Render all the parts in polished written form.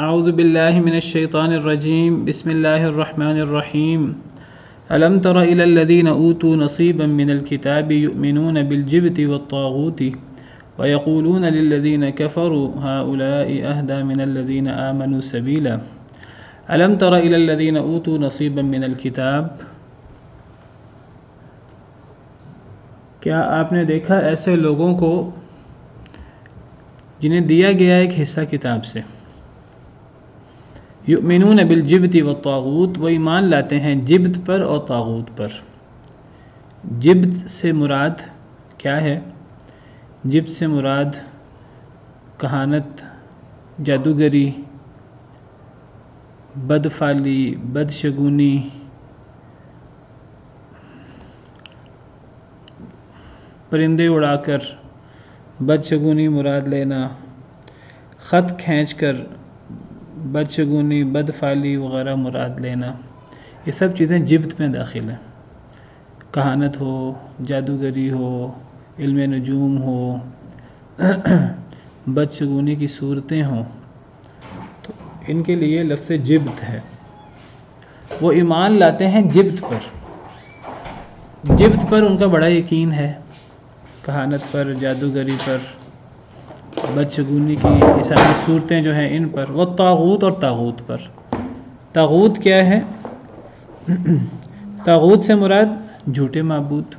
اعوذ باللہ من الشیطان الرجیم بسم اللہ الرحمن الرحیم الم تر الی الذین اوتوا نصیبا من الکتاب یؤمنون بالجبت والطاغوت ویقولون للذین کفروا هؤلاء اہدی من الذین آمنوا سبیلا الم تر الی الذین اوتوا نصیبا من الکتاب، کیا آپ نے دیکھا ایسے لوگوں کو جنہیں دیا گیا ایک حصہ کتاب سے، یؤمنون بالجبت والطاغوت، وہ ایمان لاتے ہیں جبت پر اور طاغوت پر۔ جبت سے مراد کیا ہے؟ جبت سے مراد کہانت، جادوگری، بدفعلی، بدشگونی، پرندے اڑا کر بدشگونی مراد لینا، خط کھینچ کر بدشگونی، بدفعلی وغیرہ مراد لینا، یہ سب چیزیں جبت میں داخل ہیں۔ کہانت ہو، جادوگری ہو، علم نجوم ہو، بدشگونی کی صورتیں ہوں، تو ان کے لیے لفظ جبت ہے۔ وہ ایمان لاتے ہیں جبت پر، جبت پر ان کا بڑا یقین ہے، کہانت پر، جادوگری پر، بدشگونی کی یہ ساری صورتیں جو ہیں ان پر، وہ طاغوت اور طاغوت پر۔ طاغوت کیا ہے؟ طاغوت سے مراد جھوٹے معبود،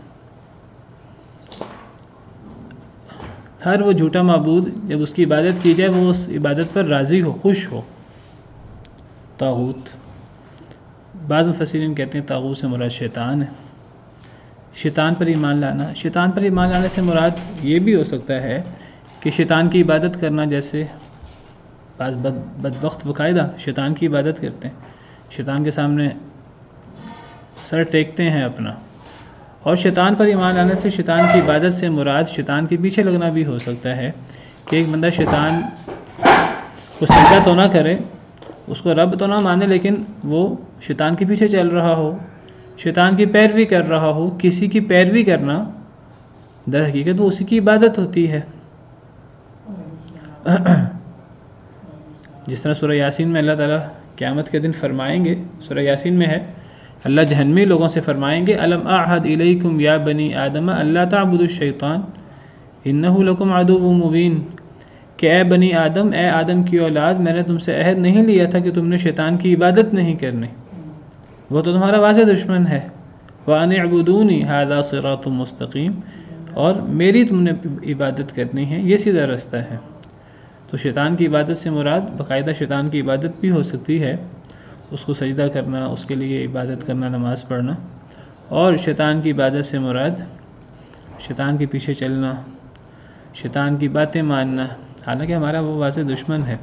ہر وہ جھوٹا معبود جب اس کی عبادت کی جائے وہ اس عبادت پر راضی ہو، خوش ہو، طاغوت۔ بعض مفسرین کہتے ہیں طاغوت سے مراد شیطان ہے، شیطان پر ایمان لانا۔ شیطان پر ایمان لانے سے مراد یہ بھی ہو سکتا ہے کہ شیطان کی عبادت کرنا، جیسے بعض بدبخت باقاعدہ شیطان کی عبادت کرتے ہیں، شیطان کے سامنے سر ٹیکتے ہیں اپنا، اور شیطان پر ایمان لانے سے شیطان کی عبادت سے مراد شیطان کے پیچھے لگنا بھی ہو سکتا ہے کہ ایک بندہ شیطان کو سجدہ تو نہ کرے، اس کو رب تو نہ مانے، لیکن وہ شیطان کے پیچھے چل رہا ہو، شیطان کی پیروی کر رہا ہو۔ کسی کی پیروی کرنا در حقیقت وہ اسی کی عبادت ہوتی ہے۔ جس طرح سورہ یاسین میں اللہ تعالیٰ قیامت کے دن فرمائیں گے، سورہ یاسین میں ہے، اللہ جہنمی لوگوں سے فرمائیں گے الم اعہد الیکم یا بنی آدم الا تعبدوا الشیطان انہ لکم عدو مبین، کہ اے بنی آدم، اے آدم کی اولاد، میں نے تم سے عہد نہیں لیا تھا کہ تم نے شیطان کی عبادت نہیں کرنی، وہ تو تمہارا واضح دشمن ہے۔ وَأَنِ اعْبُدُونِي هَذَا صِرَاطٌ مُسْتَقِيمٌ، اور میری تم نے عبادت کرنی ہے، یہ سیدھا رستہ ہے۔ تو شیطان کی عبادت سے مراد باقاعدہ شیطان کی عبادت بھی ہو سکتی ہے، اس کو سجدہ کرنا، اس کے لیے عبادت کرنا، نماز پڑھنا، اور شیطان کی عبادت سے مراد شیطان کے پیچھے چلنا، شیطان کی باتیں ماننا، حالانکہ ہمارا وہ واضح دشمن ہے۔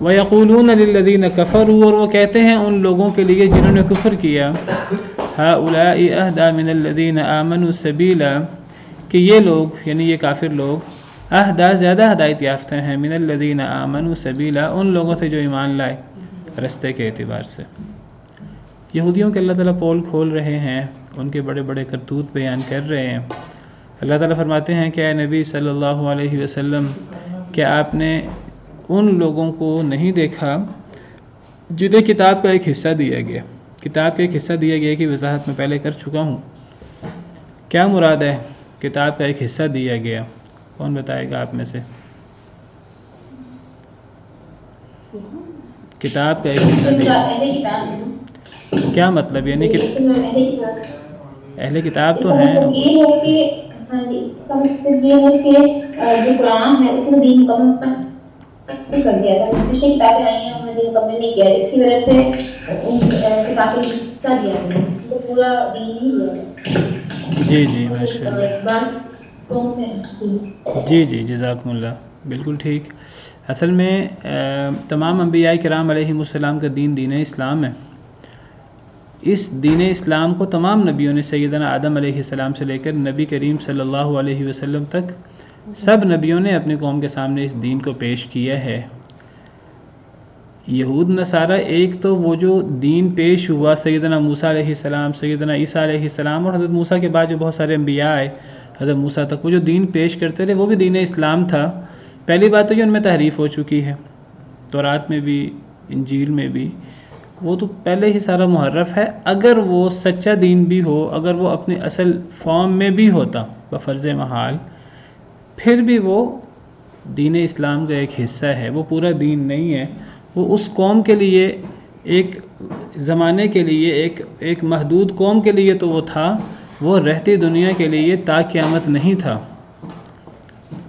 وَيَقُولُونَ لِلَّذِينَ كَفَرُوا، اور وہ کہتے ہیں ان لوگوں کے لیے جنہوں نے کفر کیا، هَؤُلَاءِ أَهْدَى مِنَ الَّذِينَ آمَنُوا سَبِيلًا، کہ یہ لوگ یعنی یہ کافر لوگ اہدا زیادہ ہدایت یافتہ ہیں، من الذین آمنوا سبیلا، ان لوگوں سے جو ایمان لائے رستے کے اعتبار سے۔ یہودیوں کے اللہ تعالیٰ پول کھول رہے ہیں، ان کے بڑے بڑے کرتوت بیان کر رہے ہیں۔ اللہ تعالیٰ فرماتے ہیں کہ اے نبی صلی اللہ علیہ وسلم، کیا آپ نے ان لوگوں کو نہیں دیکھا جنہیں کتاب کا ایک حصہ دیا گیا؟ کتاب کا ایک حصہ دیا گیا کی وضاحت میں پہلے کر چکا ہوں۔ کیا مراد ہے کتاب کا ایک حصہ دیا گیا؟ کون بتائے گا آپ میں سے؟ کتاب کا ایک حصہ دیا، کیا مطلب؟ یعنی کہ اہل کتاب تو ہیں، اس کا مطلب یہ ہے کہ جو قرآن ہے اس نے دین مکمل کر دیا تھا، پچھلی کتابیں آئی ہیں انہوں نے دین مکمل نہیں کیا، اس کی وجہ سے ان کتاب کا حصہ دیا گیا، تو پورا دین نہیں دیا۔ جی جی ماشاء اللہ، جی جی جزاکم اللہ، بالکل ٹھیک۔ اصل میں تمام انبیاء کرام علیہم السلام کا دین دین اسلام ہے۔ اس دین اسلام کو تمام نبیوں نے، سیدنا آدم علیہ السلام سے لے کر نبی کریم صلی اللہ علیہ وسلم تک، سب نبیوں نے اپنی قوم کے سامنے اس دین کو پیش کیا ہے۔ یہود نصارہ ایک تو وہ جو دین پیش ہوا سیدنا موسیٰ علیہ السلام، سیدنا عیسیٰ علیہ السلام، اور حضرت موسیٰ کے بعد جو بہت سارے انبیاء آئے حضرت موسیٰ تک، وہ جو دین پیش کرتے رہے وہ بھی دین اسلام تھا، پہلی بات تو یہ ان میں تحریف ہو چکی ہے، تورات میں بھی انجیل میں بھی، وہ تو پہلے ہی سارا محرف ہے۔ اگر وہ سچا دین بھی ہو، اگر وہ اپنی اصل فارم میں بھی ہوتا بفرض محال، پھر بھی وہ دین اسلام کا ایک حصہ ہے، وہ پورا دین نہیں ہے۔ وہ اس قوم کے لیے، ایک زمانے کے لیے، ایک محدود قوم کے لیے تو وہ تھا، وہ رہتی دنیا کے لیے تا قیامت نہیں تھا۔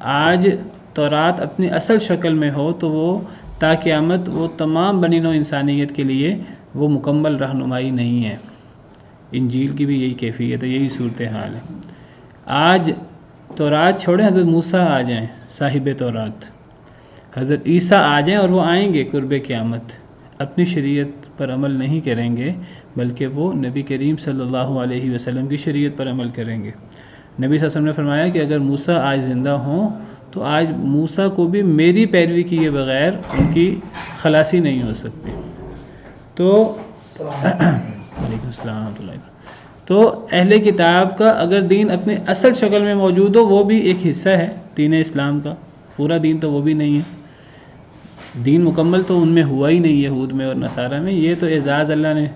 آج تورات اپنی اصل شکل میں ہو تو وہ تا قیامت وہ تمام بنی نوع انسانیت کے لیے وہ مکمل رہنمائی نہیں ہے۔ انجیل کی بھی یہی کیفیت ہے، یہی صورتحال ہے۔ آج تورات چھوڑیں، حضرت موسیٰ آ جائیں صاحب تورات، حضرت عیسیٰ آ جائیں، اور وہ آئیں گے قرب قیامت، اپنی شریعت پر عمل نہیں کریں گے، بلکہ وہ نبی کریم صلی اللہ علیہ وسلم کی شریعت پر عمل کریں گے۔ نبی صلی اللہ علیہ وسلم نے فرمایا کہ اگر موسیٰ آج زندہ ہوں تو آج موسیٰ کو بھی میری پیروی کیے بغیر ان کی خلاصی نہیں ہو سکتی۔ تو وعلیکم السلام ورحمۃ اللہ۔ تو اہل کتاب کا اگر دین اپنی اصل شکل میں موجود ہو، وہ بھی ایک حصہ ہے دین اسلام کا، پورا دین تو وہ بھی نہیں ہے۔ دین مکمل تو ان میں ہوا ہی نہیں، یہود میں اور نصارہ میں۔ یہ تو اعزاز اللہ نے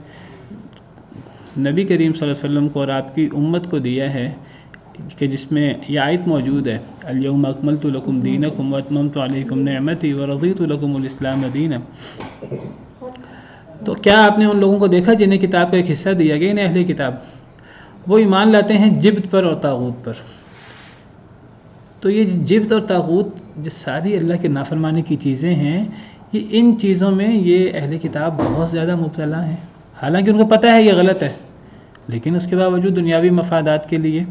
نبی کریم صلی اللہ علیہ وسلم کو اور آپ کی امت کو دیا ہے، کہ جس میں یہ آیت موجود ہے، الیوم اکملت لکم دینکم واتممت علیکم نعمتی ورضیت لکم الاسلام دینا۔ تو کیا آپ نے ان لوگوں کو دیکھا جنہیں کتاب کا ایک حصہ دیا گیا؟ انہیں اہل کتاب، وہ ایمان لاتے ہیں جبت پر اور طاغوت پر۔ تو یہ جبت اور طاغوت جو ساری اللہ کے نافرمانی کی چیزیں ہیں، یہ ان چیزوں میں یہ اہل کتاب بہت زیادہ مبتلا ہیں، حالانکہ ان کو پتہ ہے یہ غلط ہے، لیکن اس کے باوجود دنیاوی مفادات کے لیے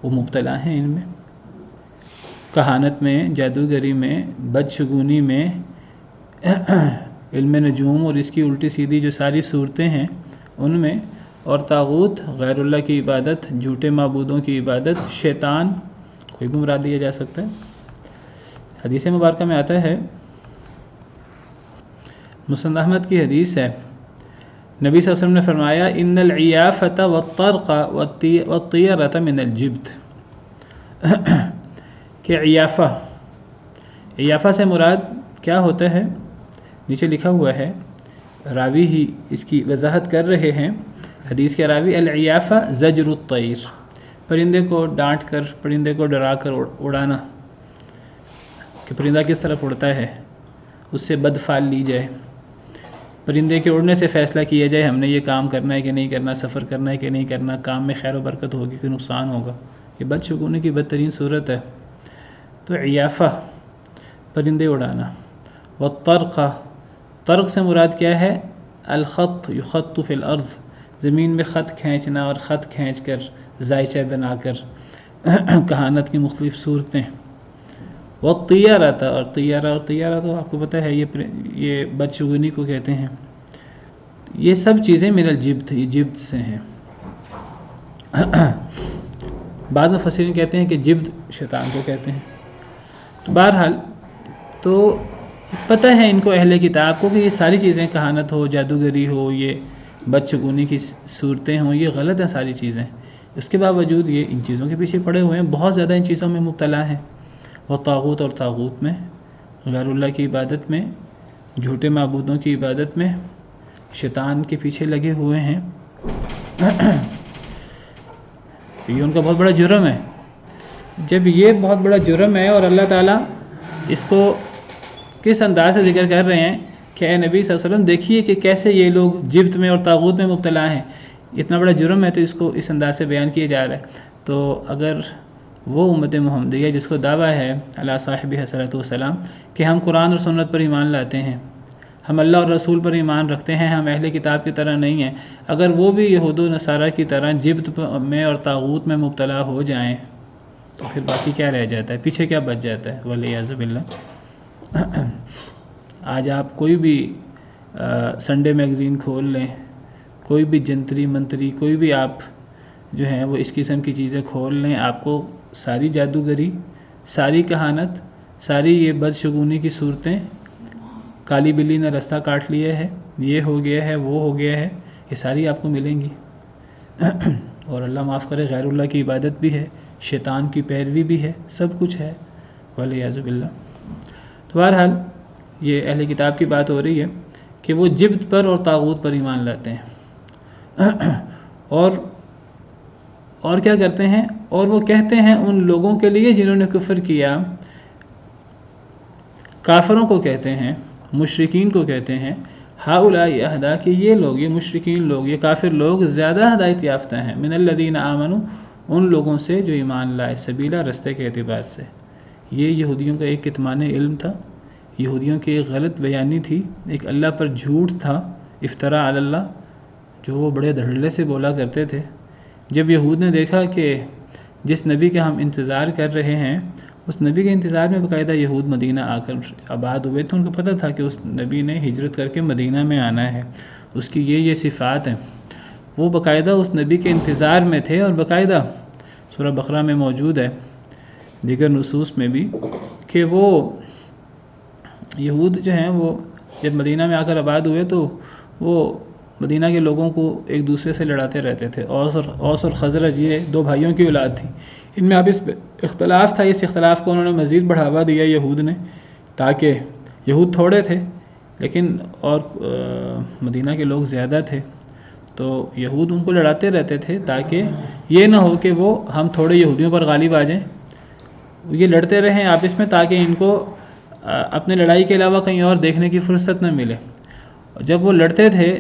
وہ مبتلا ہیں ان میں، کہانت میں، جادوگری میں، بدشگونی میں، علم نجوم اور اس کی الٹی سیدھی جو ساری صورتیں ہیں ان میں، اور طاغوت غیر اللہ کی عبادت، جھوٹے معبودوں کی عبادت، شیطان کوئی گمراہ دیا جا سکتا ہے۔ حدیث مبارکہ میں آتا ہے، مسند احمد کی حدیث ہے، نبی صلی اللہ علیہ وسلم نے فرمایا ان العیافۃ والطرق والطیرۃ من الجبت، کہ عیافہ سے مراد کیا ہوتا ہے؟ نیچے لکھا ہوا ہے، راوی ہی اس کی وضاحت کر رہے ہیں، حدیث کے راوی، العیافہ زجر الطیر، پرندے کو ڈانٹ کر، پرندے کو ڈرا کر اڑانا، کہ پرندہ کس طرف اڑتا ہے اس سے بدفعل لی جائے، پرندے کے اڑنے سے فیصلہ کیا جائے ہم نے یہ کام کرنا ہے کہ نہیں کرنا، سفر کرنا ہے کہ نہیں کرنا، کام میں خیر و برکت ہوگی کہ نقصان ہوگا۔ یہ بدشگونی کی بدترین صورت ہے۔ تو عیافہ پرندے اڑانا، والطرق، طرق سے مراد کیا ہے؟ الخط یخط فی الارض، زمین میں خط کھینچنا، اور خط کھینچ کر زائچہ بنا کر کہانت کی مختلف صورتیں۔ والطیرۃ، اور طیارہ تو آپ کو پتہ ہے یہ بدشگونی کو کہتے ہیں۔ یہ سب چیزیں من الجبت، یہ جبت سے ہیں۔ بعض مفسرین کہتے ہیں کہ جبت شیطان کو کہتے ہیں۔ تو بہرحال تو پتہ ہے ان کو اہل کتاب کو کہ یہ ساری چیزیں، کہانت ہو، جادوگری ہو، یہ بدشگونی کی صورتیں ہوں، یہ غلط ہیں ساری چیزیں، اس کے باوجود یہ ان چیزوں کے پیچھے پڑے ہوئے ہیں، بہت زیادہ ان چیزوں میں مبتلا ہیں، وہ طاغوت اور طاغوت میں، غیر اللہ کی عبادت میں، جھوٹے معبودوں کی عبادت میں، شیطان کے پیچھے لگے ہوئے ہیں۔ یہ ان کا بہت بڑا جرم ہے۔ جب یہ بہت بڑا جرم ہے اور اللہ تعالیٰ اس کو کس انداز سے ذکر کر رہے ہیں کہ اے نبی صلی اللہ علیہ وسلم دیکھیے کہ کیسے یہ لوگ جبت میں اور طاغوت میں مبتلا ہیں، اتنا بڑا جرم ہے تو اس کو اس انداز سے بیان کیا جا رہا ہے۔ تو اگر وہ امت محمدیہ جس کو دعویٰ ہے علی صاحب صلوات والسلام کہ ہم قرآن اور سنت پر ایمان لاتے ہیں، ہم اللہ اور رسول پر ایمان رکھتے ہیں، ہم اہل کتاب کی طرح نہیں ہیں، اگر وہ بھی یہود و نصارہ کی طرح جبت میں اور طاغوت میں مبتلا ہو جائیں تو پھر باقی کیا رہ جاتا ہے، پیچھے کیا بچ جاتا ہے؟ والعیاذ باللہ۔ آج آپ کوئی بھی سنڈے میگزین کھول لیں، کوئی بھی جنتری منتری، کوئی بھی آپ جو ہیں وہ اس قسم کی چیزیں کھول لیں، آپ کو ساری جادوگری، ساری کہانت، ساری یہ بدشگونی کی صورتیں، کالی بلی نے رستہ کاٹ لیا ہے، یہ ہو گیا ہے، وہ ہو گیا ہے، یہ ساری آپ کو ملیں گی۔ اور اللہ معاف کرے، غیر اللہ کی عبادت بھی ہے، شیطان کی پیروی بھی ہے، سب کچھ ہے، والعیاذ باللہ۔ تو بہرحال یہ اہل کتاب کی بات ہو رہی ہے کہ وہ جبت پر اور طاغوت پر ایمان لاتے ہیں اور کیا کرتے ہیں، اور وہ کہتے ہیں ان لوگوں کے لیے جنہوں نے کفر کیا، کافروں کو کہتے ہیں، مشرکین کو کہتے ہیں، ہؤلاء اہدی، کہ یہ لوگ، یہ مشرکین لوگ، یہ کافر لوگ زیادہ ہدایت یافتہ ہیں، من الذین آمنوا، ان لوگوں سے جو ایمان لائے، سبیلا، رستے کے اعتبار سے۔ یہ یہودیوں کا ایک کتمان علم تھا، یہودیوں کی ایک غلط بیانی تھی، ایک اللہ پر جھوٹ تھا، افتراء علی اللہ، جو وہ بڑے دھڑلے سے بولا کرتے تھے۔ جب یہود نے دیکھا کہ جس نبی کا ہم انتظار کر رہے ہیں، اس نبی کے انتظار میں باقاعدہ یہود مدینہ آ کر آباد ہوئے تھے، ان کو پتہ تھا کہ اس نبی نے ہجرت کر کے مدینہ میں آنا ہے، اس کی یہ صفات ہیں، وہ باقاعدہ اس نبی کے انتظار میں تھے، اور باقاعدہ سورہ بقرہ میں موجود ہے، دیگر نصوص میں بھی، کہ وہ یہود جو ہیں وہ جب مدینہ میں آ کر آباد ہوئے تو وہ مدینہ کے لوگوں کو ایک دوسرے سے لڑاتے رہتے تھے۔ اوس اور خزرج یہ دو بھائیوں کی اولاد تھی، ان میں آپس میں اختلاف تھا، اس اختلاف کو انہوں نے مزید بڑھاوا دیا یہود نے، تاکہ یہود تھوڑے تھے لیکن اور مدینہ کے لوگ زیادہ تھے، تو یہود ان کو لڑاتے رہتے تھے تاکہ یہ نہ ہو کہ وہ ہم تھوڑے یہودیوں پر غالب آ جائیں، یہ لڑتے رہیں آپس میں تاکہ ان کو اپنے لڑائی کے علاوہ کہیں اور دیکھنے کی فرصت نہ ملے۔ جب وہ لڑتے تھے،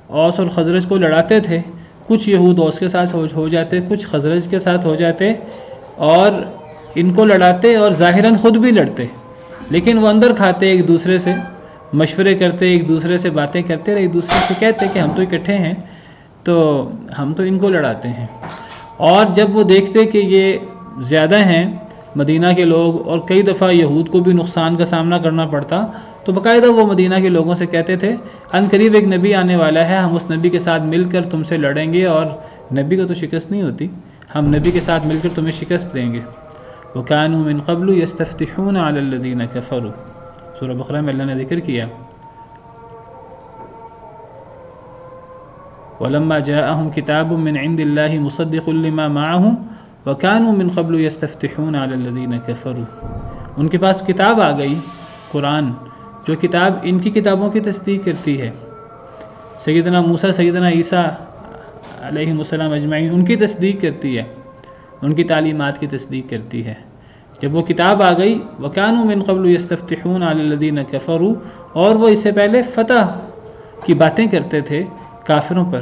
اوس اور خزرج کو لڑاتے تھے، کچھ یہود اوس کے ساتھ ہو جاتے، کچھ خزرج کے ساتھ ہو جاتے، اور ان کو لڑاتے اور ظاہراً خود بھی لڑتے، لیکن وہ اندر کھاتے، ایک دوسرے سے مشورے کرتے، ایک دوسرے سے باتیں کرتے اور ایک دوسرے سے کہتے کہ ہم تو اکٹھے ہیں تو ہم تو ان کو لڑاتے ہیں۔ اور جب وہ دیکھتے کہ یہ زیادہ ہیں مدینہ کے لوگ اور کئی دفعہ یہود کو بھی نقصان کا سامنا کرنا پڑتا، تو باقاعدہ وہ مدینہ کے لوگوں سے کہتے تھے ان قریب ایک نبی آنے والا ہے، ہم اس نبی کے ساتھ مل کر تم سے لڑیں گے، اور نبی کو تو شکست نہیں ہوتی، ہم نبی کے ساتھ مل کر تمہیں شکست دیں گے۔ وَكَانُوا مِن قَبْلُ يَسْتَفْتِحُونَ عَلَى الَّذِينَ كَفَرُوا، سورہ بقرہ میں اللہ نے ذکر کیا، وَلَمَّا جَاءَهُمْ كِتَابٌ مِّنْ عِندِ اللَّهِ مُصَدِّقٌ لِّمَا مَعَهُمْ وَكَانُوا مِن قَبْلُ يَسْتَفْتِحُونَ عَلَى الَّذِينَ كَفَرُوا، ان کے پاس کتاب آ گئی، قرآن، جو کتاب ان کی کتابوں کی تصدیق کرتی ہے، سیدنا موسیٰ، سیدنا عیسیٰ علیہ السلام اجمعین، ان کی تصدیق کرتی ہے، ان کی تعلیمات کی تصدیق کرتی ہے۔ جب وہ کتاب آ گئی، وَكَانُوا مِن قَبْلُ يَسْتَفْتِحُونَ عَلَى الَّذِينَ كَفَرُوا، اور وہ اس سے پہلے فتح کی باتیں کرتے تھے کافروں پر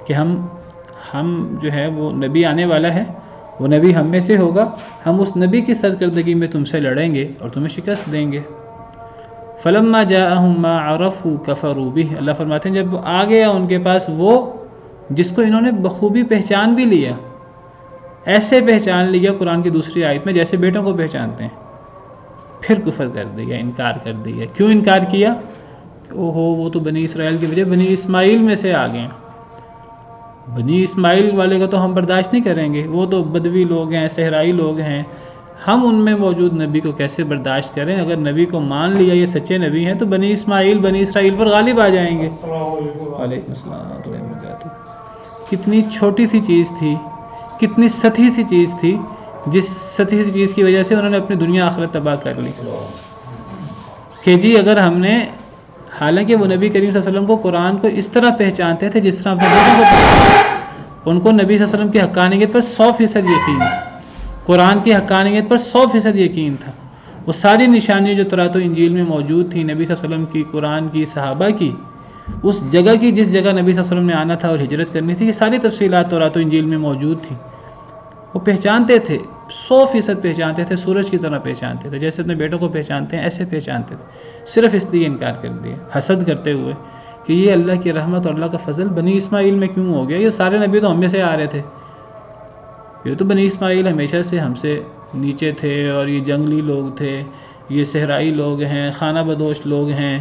کہ ہم جو ہے وہ نبی آنے والا ہے، وہ نبی ہم میں سے ہوگا، ہم اس نبی کی سرکردگی میں تم سے لڑیں گے اور تمہیں شکست دیں گے۔ فلما جاءہم ما عرفوا کفروا بہ، اللہ فرماتے ہیں جب آ گیا ان کے پاس وہ جس کو انہوں نے بخوبی پہچان بھی لیا، ایسے پہچان لیا قرآن کی دوسری آیت میں جیسے بیٹوں کو پہچانتے ہیں، پھر کفر کر دیا، انکار کر دیا۔ کیوں انکار کیا؟ اوہو وہ تو بنی اسرائیل کی وجہ بنی اسماعیل میں سے آ گئے، بنی اسماعیل والے کو تو ہم برداشت نہیں کریں گے، وہ تو بدوی لوگ ہیں، صحرائی لوگ ہیں، ہم ان میں موجود نبی کو کیسے برداشت کریں؟ اگر نبی کو مان لیا یہ سچے نبی ہیں تو بنی اسماعیل، بنی اسرائیل پر غالب آ جائیں گے۔ وعلیکم السلام ورحمۃ اللہ وبرکاتہ۔ کتنی چھوٹی سی چیز تھی، کتنی سطحی سی چیز تھی، جس سطحی سی چیز کی وجہ سے انہوں نے اپنی دنیا آخرت تباہ کر لی کہ جی اگر ہم نے، حالانکہ وہ نبی کریم صلی اللہ علیہ وسلم کو قرآن کو اس طرح پہچانتے تھے جس طرح اپنے بیٹوں کو پہچانتے، ان کو نبی صلی اللہ علیہ وسلم کی حقانیت پر 100% یقین تھا، قرآن کی حقانیت پر 100% یقین تھا، وہ ساری نشانیاں جو تورات و انجیل میں موجود تھیں، نبی صلی اللہ علیہ وسلم کی، قرآن کی، صحابہ کی، اس جگہ کی جس جگہ نبی صلی اللہ علیہ وسلم نے آنا تھا اور ہجرت کرنی تھی، یہ ساری تفصیلات تورات و انجیل میں موجود تھیں، وہ پہچانتے تھے، 100% پہچانتے تھے، سورج کی طرح پہچانتے تھے، جیسے اپنے بیٹوں کو پہچانتے ہیں ایسے پہچانتے تھے، صرف اس لیے انکار کر دیا، حسد کرتے ہوئے کہ یہ اللہ کی رحمت اور اللہ کا فضل بنی اسماعیل میں کیوں ہو گیا، یہ سارے نبی تو ہم میں سے آ رہے تھے، یہ تو بنی اسماعیل ہمیشہ سے ہم سے نیچے تھے، اور یہ جنگلی لوگ تھے، یہ صحرائی لوگ ہیں، خانہ بدوش لوگ ہیں،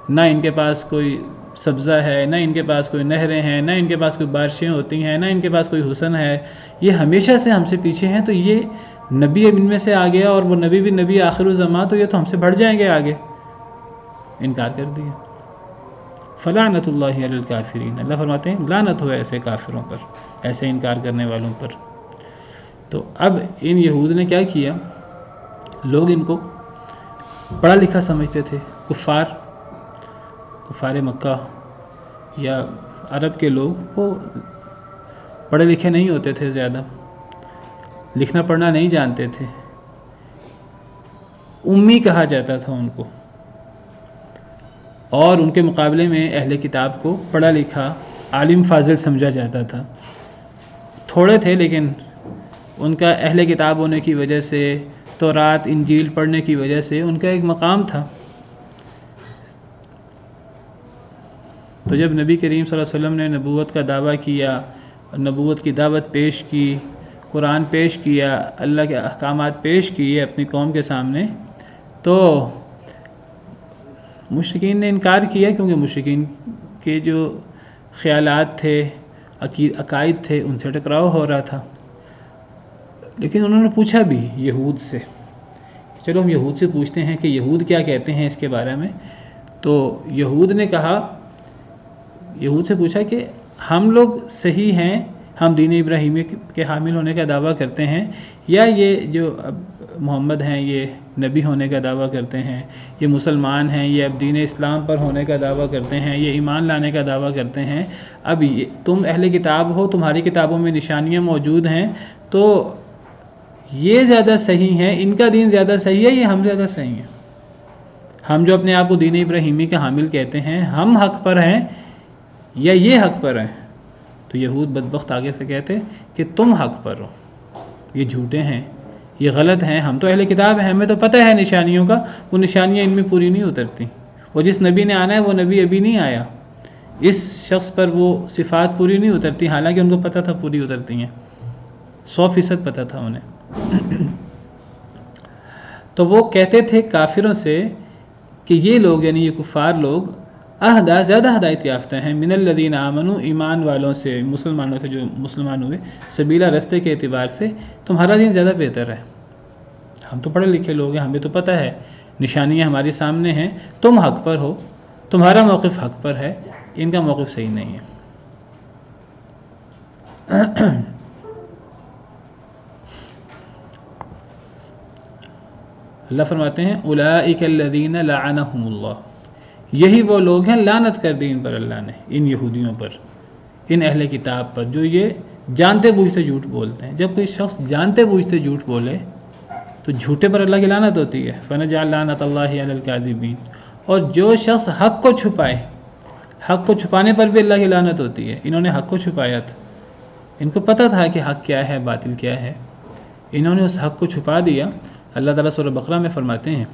نہ ان کے پاس کوئی سبزہ ہے، نہ ان کے پاس کوئی نہریں ہیں، نہ ان کے پاس کوئی بارشیں ہوتی ہیں، نہ ان کے پاس کوئی حسن ہے، یہ ہمیشہ سے ہم سے پیچھے ہیں، تو یہ نبی ان میں سے آ گیا اور وہ نبی بھی نبی آخر الزمان، تو یہ تو ہم سے بڑھ جائیں گے آگے، انکار کر دیا۔ فلعنۃ اللہ علی الکافرین، اللہ فرماتے ہیں لعنت ہو ایسے کافروں پر، ایسے انکار کرنے والوں پر۔ تو اب ان یہود نے کیا کیا، لوگ ان کو پڑھا لکھا سمجھتے تھے. کفار مکہ یا عرب کے لوگ وہ پڑھے لکھے نہیں ہوتے تھے، زیادہ لکھنا پڑھنا نہیں جانتے تھے، امی کہا جاتا تھا ان کو، اور ان کے مقابلے میں اہل کتاب کو پڑھا لکھا عالم فاضل سمجھا جاتا تھا. تھوڑے تھے لیکن ان کا اہل کتاب ہونے کی وجہ سے، تورات انجیل پڑھنے کی وجہ سے ان کا ایک مقام تھا. تو جب نبی کریم صلی اللہ علیہ وسلم نے نبوت کا دعویٰ کیا، نبوت کی دعوت پیش کی، قرآن پیش کیا، اللہ کے احکامات پیش کیے اپنی قوم کے سامنے، تو مشرکین نے انکار کیا، کیونکہ مشرکین کے جو خیالات تھے، عقائد تھے، ان سے ٹکراؤ ہو رہا تھا. لیکن انہوں نے پوچھا بھی یہود سے، چلو ہم یہود سے پوچھتے ہیں کہ یہود کیا کہتے ہیں اس کے بارے میں. تو یہود نے کہا، یہود سے پوچھا کہ ہم لوگ صحیح ہیں، ہم دین ابراہیمی کے حامل ہونے کا دعویٰ کرتے ہیں، یا یہ جو اب محمد ہیں یہ نبی ہونے کا دعویٰ کرتے ہیں، یہ مسلمان ہیں، یہ اب دین اسلام پر ہونے کا دعویٰ کرتے ہیں، یہ ایمان لانے کا دعویٰ کرتے ہیں. اب تم اہل کتاب ہو، تمہاری کتابوں میں نشانیاں موجود ہیں، تو یہ زیادہ صحیح ہیں، ان کا دین زیادہ صحیح ہے یا ہم زیادہ صحیح ہیں؟ ہم جو اپنے آپ کو دین ابراہیمی کا حامل کہتے ہیں، ہم حق پر ہیں یا یہ حق پر ہیں؟ تو یہود بدبخت آگے سے کہتے کہ تم حق پر ہو، یہ جھوٹے ہیں، یہ غلط ہیں، ہم تو اہل کتاب ہیں، ہمیں تو پتہ ہے نشانیوں کا، وہ نشانیاں ان میں پوری نہیں اترتی، اور جس نبی نے آنا ہے وہ نبی ابھی نہیں آیا، اس شخص پر وہ صفات پوری نہیں اترتی، حالانکہ ان کو پتہ تھا پوری اترتی ہیں، 100% پتہ تھا انہیں. تو وہ کہتے تھے کافروں سے کہ یہ لوگ، یعنی یہ کفار لوگ، اہدا زیادہ ہدایت یافتہ ہیں، من الذین آمنوا، ایمان والوں سے، مسلمانوں سے جو مسلمان ہوئے، سبیلا رستے کے اعتبار سے تمہارا دین زیادہ بہتر ہے. ہم تو پڑھے لکھے لوگ ہیں، ہمیں تو پتہ ہے، نشانیاں ہمارے سامنے ہیں، تم حق پر ہو، تمہارا موقف حق پر ہے، ان کا موقف صحیح نہیں ہے. اللہ فرماتے ہیں اولئک الذین لعنہم اللہ، یہی وہ لوگ ہیں لعنت کر دی ان پر اللہ نے، ان یہودیوں پر، ان اہل کتاب پر، جو یہ جانتے بوجھتے جھوٹ بولتے ہیں. جب کوئی شخص جانتے بوجھتے جھوٹ بولے تو جھوٹے پر اللہ کی لعنت ہوتی ہے. فنجعل لعنت اللہ علی الکاذبین. اور جو شخص حق کو چھپائے، حق کو چھپانے پر بھی اللہ کی لعنت ہوتی ہے. انہوں نے حق کو چھپایا تھا، ان کو پتہ تھا کہ حق کیا ہے، باطل کیا ہے، انہوں نے اس حق کو چھپا دیا. اللہ تعالیٰ سورہ بقرہ میں فرماتے ہیں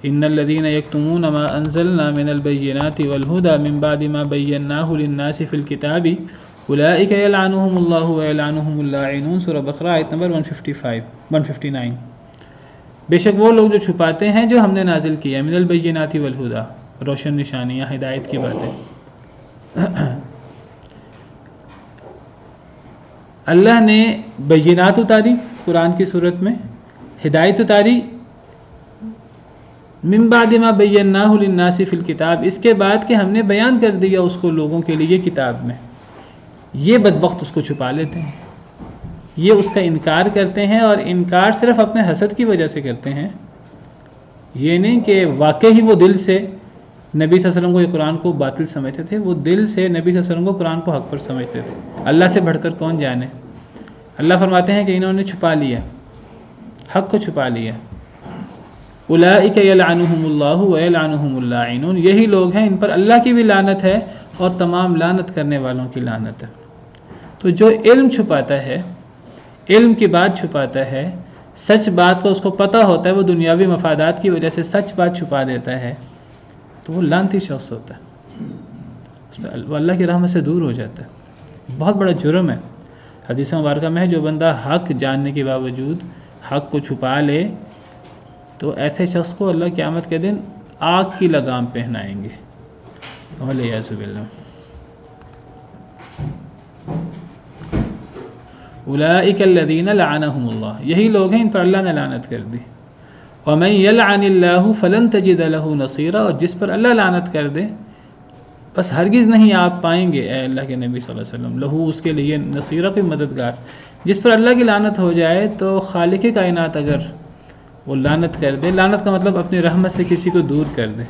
ان الذين يكتمون ما انزلنا من البينات والهدى من بعد ما بيناه للناس في الكتاب اولئك يلعنهم الله ويلعنهم اللاعنون. سورہ بقرہ آیت نمبر 159. بے شک وہ لوگ جو چھپاتے ہیں جو ہم نے نازل کیا، من البینات والہدی، روشن نشانیاں، ہدایت کی باتیں. اللہ نے بینات اتاری قرآن کی صورت میں، ہدایت اتاری من بعد ما بیناہ للناس فی الکتاب، اس کے بعد کہ ہم نے بیان کر دیا اس کو لوگوں کے لیے کتاب میں. یہ بدبخت اس کو چھپا لیتے ہیں، یہ اس کا انکار کرتے ہیں، اور انکار صرف اپنے حسد کی وجہ سے کرتے ہیں. یہ نہیں کہ واقعی وہ دل سے نبی صلی اللہ علیہ وسلم کو یہ قرآن کو باطل سمجھتے تھے، وہ دل سے نبی صلی اللہ علیہ وسلم کو قرآن کو حق پر سمجھتے تھے. اللہ سے بڑھ کر کون جانے. اللہ فرماتے ہیں کہ انہوں نے چھپا لیا، حق کو چھپا لیا. اولئک یلعنہم اللہ ویلعنہم اللاعنون، یہی لوگ ہیں ان پر اللہ کی بھی لعنت ہے اور تمام لعنت کرنے والوں کی لعنت ہے. تو جو علم چھپاتا ہے، علم کی بات چھپاتا ہے، سچ بات کا اس کو پتہ ہوتا ہے، وہ دنیاوی مفادات کی وجہ سے سچ بات چھپا دیتا ہے، تو وہ لعنتی شخص ہوتا ہے، وہ اللہ کی رحمت سے دور ہو جاتا ہے. بہت بڑا جرم ہے. حدیث مبارکہ میں ہے جو بندہ حق جاننے کے باوجود حق کو چھپا لے تو ایسے شخص کو اللہ قیامت کے دن آگ کی لگام پہنائیں گے. ولیعذ باللہ. اولئک الذین لعنہم اللہ، یہی لوگ ہیں ان پر اللہ نے لعنت کر دی. ومن یلعن اللہ فلن تجد له نصیرا، اور جس پر اللہ لعنت کر دے بس ہرگز نہیں آپ پائیں گے اے اللہ کے نبی صلی اللہ علیہ وسلم، لہو اس کے لیے نصیرہ کوئی مددگار. جس پر اللہ کی لعنت ہو جائے تو خالق کائنات اگر وہ لعنت کر دے، لعنت کا مطلب اپنی رحمت سے کسی کو دور کر دے.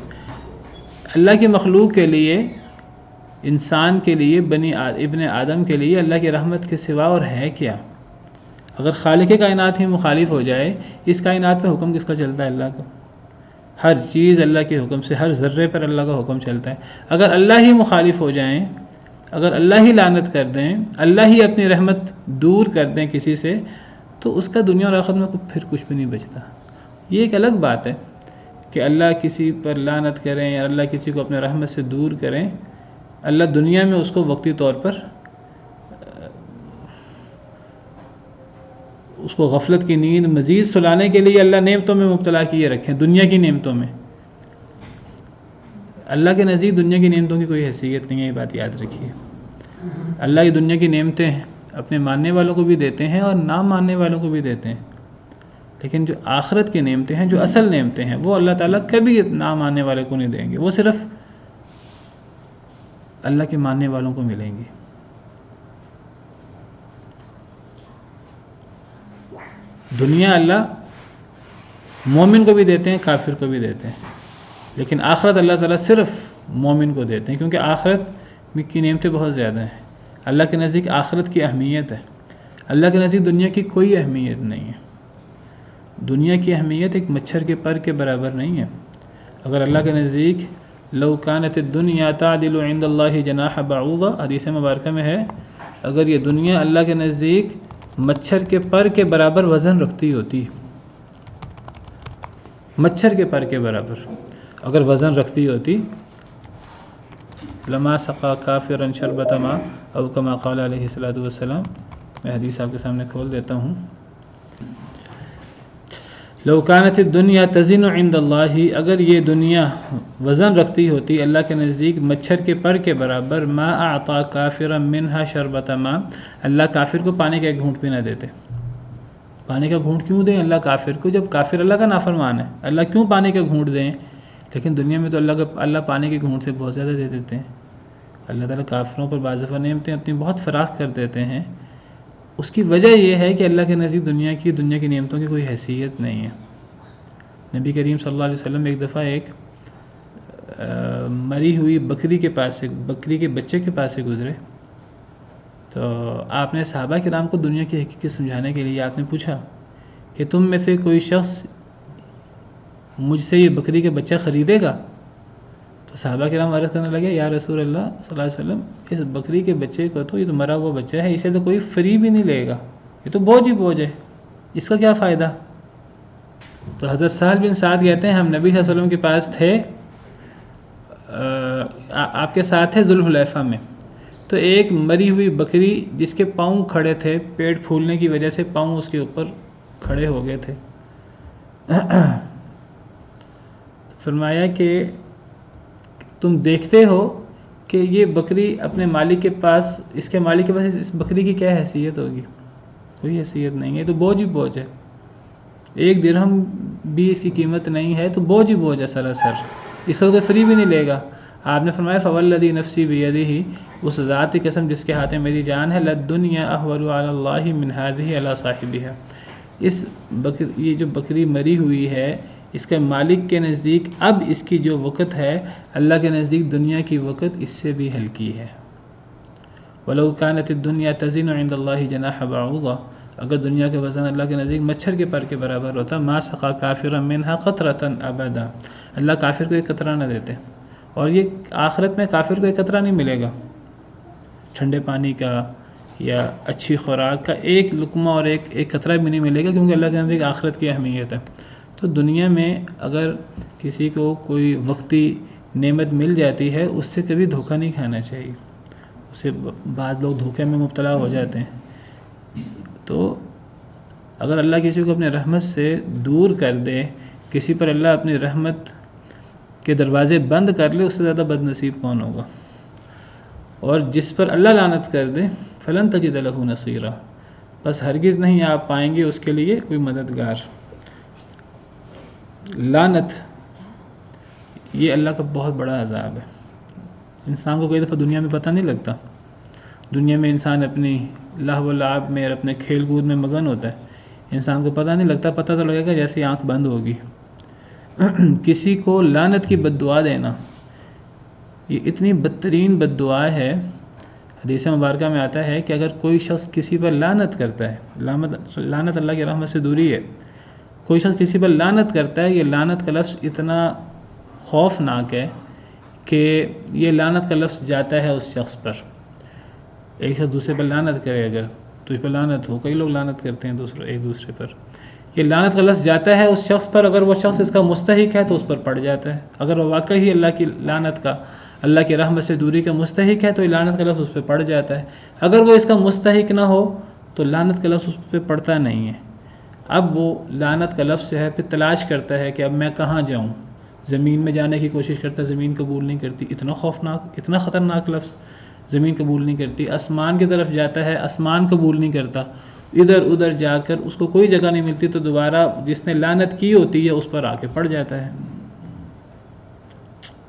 اللہ کی مخلوق کے لیے، انسان کے لیے، ابن آدم کے لیے اللہ کی رحمت کے سوا اور ہے کیا؟ اگر خالق کائنات ہی مخالف ہو جائے، اس کائنات پہ حکم کس کا چلتا ہے؟ اللہ کا. ہر چیز اللہ کے حکم سے، ہر ذرے پر اللہ کا حکم چلتا ہے. اگر اللہ ہی مخالف ہو جائیں، اگر اللہ ہی لعنت کر دیں، اللہ ہی اپنی رحمت دور کر دیں کسی سے، تو اس کا دنیا اور آخرت میں پھر کچھ بھی نہیں بچتا. یہ ایک الگ بات ہے کہ اللہ کسی پر لعنت کریں یا اللہ کسی کو اپنے رحمت سے دور کریں. اللہ دنیا میں اس کو وقتی طور پر اس کو غفلت کی نیند مزید سلانے کے لیے اللہ نعمتوں میں مبتلا کیے رکھیں، دنیا کی نعمتوں میں. اللہ کے نزدیک دنیا کی نعمتوں کی کوئی حیثیت نہیں ہے، یہ بات یاد رکھیے. اللہ کی دنیا کی نعمتیں اپنے ماننے والوں کو بھی دیتے ہیں اور نہ ماننے والوں کو بھی دیتے ہیں، لیکن جو آخرت کی نعمتیں ہیں، جو اصل نعمتیں ہیں، وہ اللہ تعالیٰ کبھی نہ ماننے والے کو نہیں دیں گے، وہ صرف اللہ کے ماننے والوں کو ملیں گی. دنیا اللہ مومن کو بھی دیتے ہیں، کافر کو بھی دیتے ہیں، لیکن آخرت اللہ تعالیٰ صرف مومن کو دیتے ہیں، کیونکہ آخرت کی نعمتیں بہت زیادہ ہیں. اللہ کے نزدیک آخرت کی اہمیت ہے، اللہ کے نزدیک دنیا کی کوئی اہمیت نہیں ہے. دنیا کی اہمیت ایک مچھر کے پر کے برابر نہیں ہے. اگر اللہ کے نزدیک لو کانت الدنیا تعدل عند اللہ جناح بعوضہ، حدیث مبارکہ میں ہے، اگر یہ دنیا اللہ کے نزدیک مچھر کے پر کے برابر وزن رکھتی ہوتی، مچھر کے پر کے برابر اگر وزن رکھتی ہوتی، لما سقا کافرا شربۃ ماء او کما قال علیہ الصلوۃ والسلام. میں حدیث آپ کے سامنے کھول دیتا ہوں. لو کانت الدنیا تزن عند اللہ، اگر یہ دنیا وزن رکھتی ہوتی اللہ کے نزدیک مچھر کے پر کے برابر، ما اعطا کافرا منها شربۃ ماء، اللہ کافر کو پانی کا ایک گھونٹ بھی نہ دیتے. پانی کا گھونٹ کیوں دیں اللہ کافر کو؟ جب کافر اللہ کا نافرمان ہے، اللہ کیوں پانی کا گھونٹ دیں؟ لیکن دنیا میں تو اللہ پانی کے گھونٹ سے بہت زیادہ دے دیتے ہیں. اللہ تعالیٰ کافروں پر بعض دفعہ نعمتیں اپنی بہت فراخ کر دیتے ہیں. اس کی وجہ یہ ہے کہ اللہ کے نزدیک دنیا کی نعمتوں کی کوئی حیثیت نہیں ہے. نبی کریم صلی اللہ علیہ وسلم ایک دفعہ ایک مری ہوئی بکری کے پاس سے، بکری کے بچے کے پاس سے گزرے، تو آپ نے صحابہ کرام کو دنیا کی حقیقت سمجھانے کے لیے آپ نے پوچھا کہ تم میں سے کوئی شخص مجھ سے یہ بکری کے بچہ خریدے گا؟ تو صحابہ کرام عرض کرنے لگے، یا رسول اللہ صلی اللہ علیہ وسلم، اس بکری کے بچے کو تو، یہ تو مرا ہوا بچہ ہے، اسے تو کوئی فری بھی نہیں لے گا، یہ تو بوجھ ہی بوجھ ہے، اس کا کیا فائدہ؟ تو حضرت سہل بن سعد کہتے ہیں ہم نبی صلی اللہ علیہ وسلم کے پاس تھے، آپ کے ساتھ تھے ذوالحلیفہ میں، تو ایک مری ہوئی بکری جس کے پاؤں کھڑے تھے، پیٹ پھولنے کی وجہ سے پاؤں اس کے اوپر کھڑے ہو گئے تھے. فرمایا کہ تم دیکھتے ہو کہ یہ بکری اپنے مالک کے پاس، اس کے مالک کے پاس اس بکری کی کیا حیثیت ہوگی؟ کوئی حیثیت نہیں ہے، تو بوجھ ہی بوجھ ہے، 1 درہم بھی اس کی قیمت نہیں ہے، تو بوجھ ہی بوجھ ہے سراسر، اس کو کوئی فری بھی نہیں لے گا. آپ نے فرمایا فوالذی نفسی بیدہ، اس ذات کی قسم جس کے ہاتھ میں میری جان ہے، للدنیا احول علی اللہ من ہذہ علی صاحبہا، یہ جو بکری مری ہوئی ہے، اس کے مالک کے نزدیک اب اس کی جو وقت ہے، اللہ کے نزدیک دنیا کی وقت اس سے بھی ہلکی ہے. ولو کانت الدنیا تزن عند اللہ جناح بعوضہ، اگر دنیا کا وزن اللہ کے نزدیک مچھر کے پر کے برابر ہوتا، ما سقا کافرا منها قطرۃ ابدا، اللہ کافر کو ایک قطرہ نہ دیتے. اور یہ آخرت میں کافر کو ایک قطرہ نہیں ملے گا، ٹھنڈے پانی کا یا اچھی خوراک کا ایک لقمہ اور ایک قطرہ بھی نہیں ملے گا، کیونکہ اللہ کے نزدیک آخرت کی اہمیت ہے. تو دنیا میں اگر کسی کو کوئی وقتی نعمت مل جاتی ہے، اس سے کبھی دھوکہ نہیں کھانا چاہیے. اس سے بعض لوگ دھوکے میں مبتلا ہو جاتے ہیں. تو اگر اللہ کسی کو اپنے رحمت سے دور کر دے، کسی پر اللہ اپنی رحمت کے دروازے بند کر لے، اس سے زیادہ بد نصیب کون ہوگا؟ اور جس پر اللہ لعنت کر دے، فلن تجد لہ نصیرا، بس ہرگز نہیں آپ پائیں گے اس کے لیے کوئی مددگار. لعنت یہ اللہ کا بہت بڑا عذاب ہے. انسان کو کئی دفعہ دنیا میں پتہ نہیں لگتا، دنیا میں انسان اپنی لہو و لعب میں اور اپنے کھیل کود میں مگن ہوتا ہے، انسان کو پتہ نہیں لگتا، پتہ تو لگے گا جیسے آنکھ بند ہوگی۔ کسی کو لعنت کی بد دعا دینا، یہ اتنی بدترین بد دعا ہے۔ حدیث مبارکہ میں آتا ہے کہ اگر کوئی شخص کسی پر لعنت کرتا ہے، لعنت اللہ کی رحمت سے دوری ہے، کوئی شخص کسی پر لعنت کرتا ہے، یہ لعنت کا لفظ اتنا خوفناک ہے کہ یہ لعنت کا لفظ جاتا ہے اس شخص پر۔ ایک شخص دوسرے پر لعنت کرے، اگر تجھ پر لعنت ہو، کئی لوگ لعنت کرتے ہیں ایک دوسرے پر، یہ لعنت کا لفظ جاتا ہے اس شخص پر، اگر وہ شخص اس کا مستحق ہے تو اس پر پڑ جاتا ہے، اگر وہ واقعی اللہ کی لعنت کا، اللہ کی رحمت سے دوری کا مستحق ہے تو یہ لعنت کا لفظ اس پہ پڑ جاتا ہے، اگر وہ اس کا مستحق نہ ہو تو لعنت کا لفظ اس پہ پڑتا نہیں ہے۔ اب وہ لعنت کا لفظ ہے پھر تلاش کرتا ہے کہ اب میں کہاں جاؤں، زمین میں جانے کی کوشش کرتا ہے، زمین قبول نہیں کرتی، اتنا خوفناک، اتنا خطرناک لفظ، زمین قبول نہیں کرتی، آسمان کی طرف جاتا ہے، آسمان قبول نہیں کرتا، ادھر ادھر جا کر اس کو کوئی جگہ نہیں ملتی تو دوبارہ جس نے لعنت کی ہوتی ہے اس پر آ کے پڑ جاتا ہے۔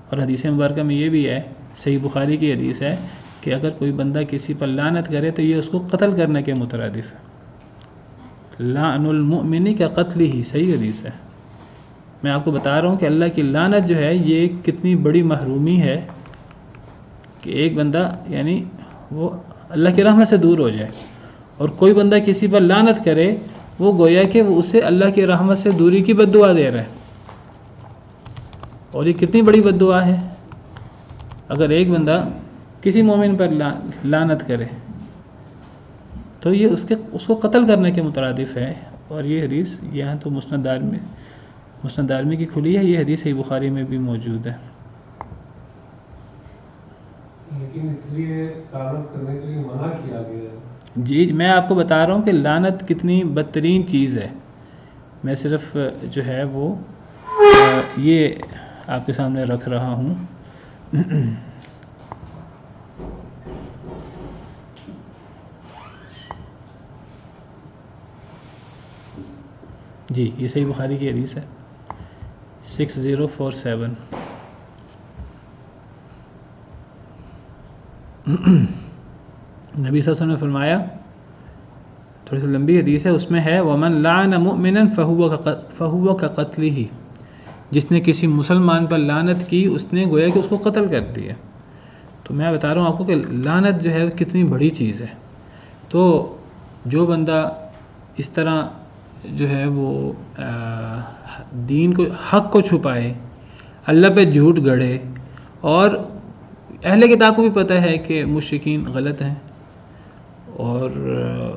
اور حدیث مبارکہ میں یہ بھی ہے، صحیح بخاری کی حدیث ہے کہ اگر کوئی بندہ کسی پر لعنت کرے تو یہ اس کو قتل کرنے کے مترادف ہے، لعن المؤمن کا قتل ہی، صحیح حدیث ہے۔ میں آپ کو بتا رہا ہوں کہ اللہ کی لعنت جو ہے یہ کتنی بڑی محرومی ہے کہ ایک بندہ یعنی وہ اللہ کی رحمت سے دور ہو جائے، اور کوئی بندہ کسی پر لعنت کرے وہ گویا کہ وہ اسے اللہ کی رحمت سے دوری کی بد دعا دے رہا ہے، اور یہ کتنی بڑی بد دعا ہے۔ اگر ایک بندہ کسی مومن پر لعنت کرے تو یہ اس کو قتل کرنے کے مترادف ہے، اور یہ حدیث یہاں تو مسند دارمی کی کھلی ہے، یہ حدیث صحیح بخاری میں بھی موجود ہے۔ لیکن اس لیے لعنت کرنے کے لیے منع کیا گیا ہے۔ جی میں آپ کو بتا رہا ہوں کہ لعنت کتنی بدترین چیز ہے، میں صرف جو ہے وہ یہ آپ کے سامنے رکھ رہا ہوں۔ جی یہ صحیح بخاری کی حدیث ہے 6047۔ نبی صلی اللہ علیہ وسلم نے فرمایا، تھوڑی سی لمبی حدیث ہے، اس میں ہے وَمَن لَعَنَ مُؤْمِنًا فَهُوَ كَقَتْلِهِ، جس نے کسی مسلمان پر لعنت کی اس نے گویا کہ اس کو قتل کر دیا۔ تو میں بتا رہا ہوں آپ کو کہ لعنت جو ہے کتنی بڑی چیز ہے۔ تو جو بندہ اس طرح جو ہے وہ دین کو، حق کو چھپائے، اللہ پہ جھوٹ گڑھے، اور اہل کتاب کو بھی پتہ ہے کہ مشرکین غلط ہیں اور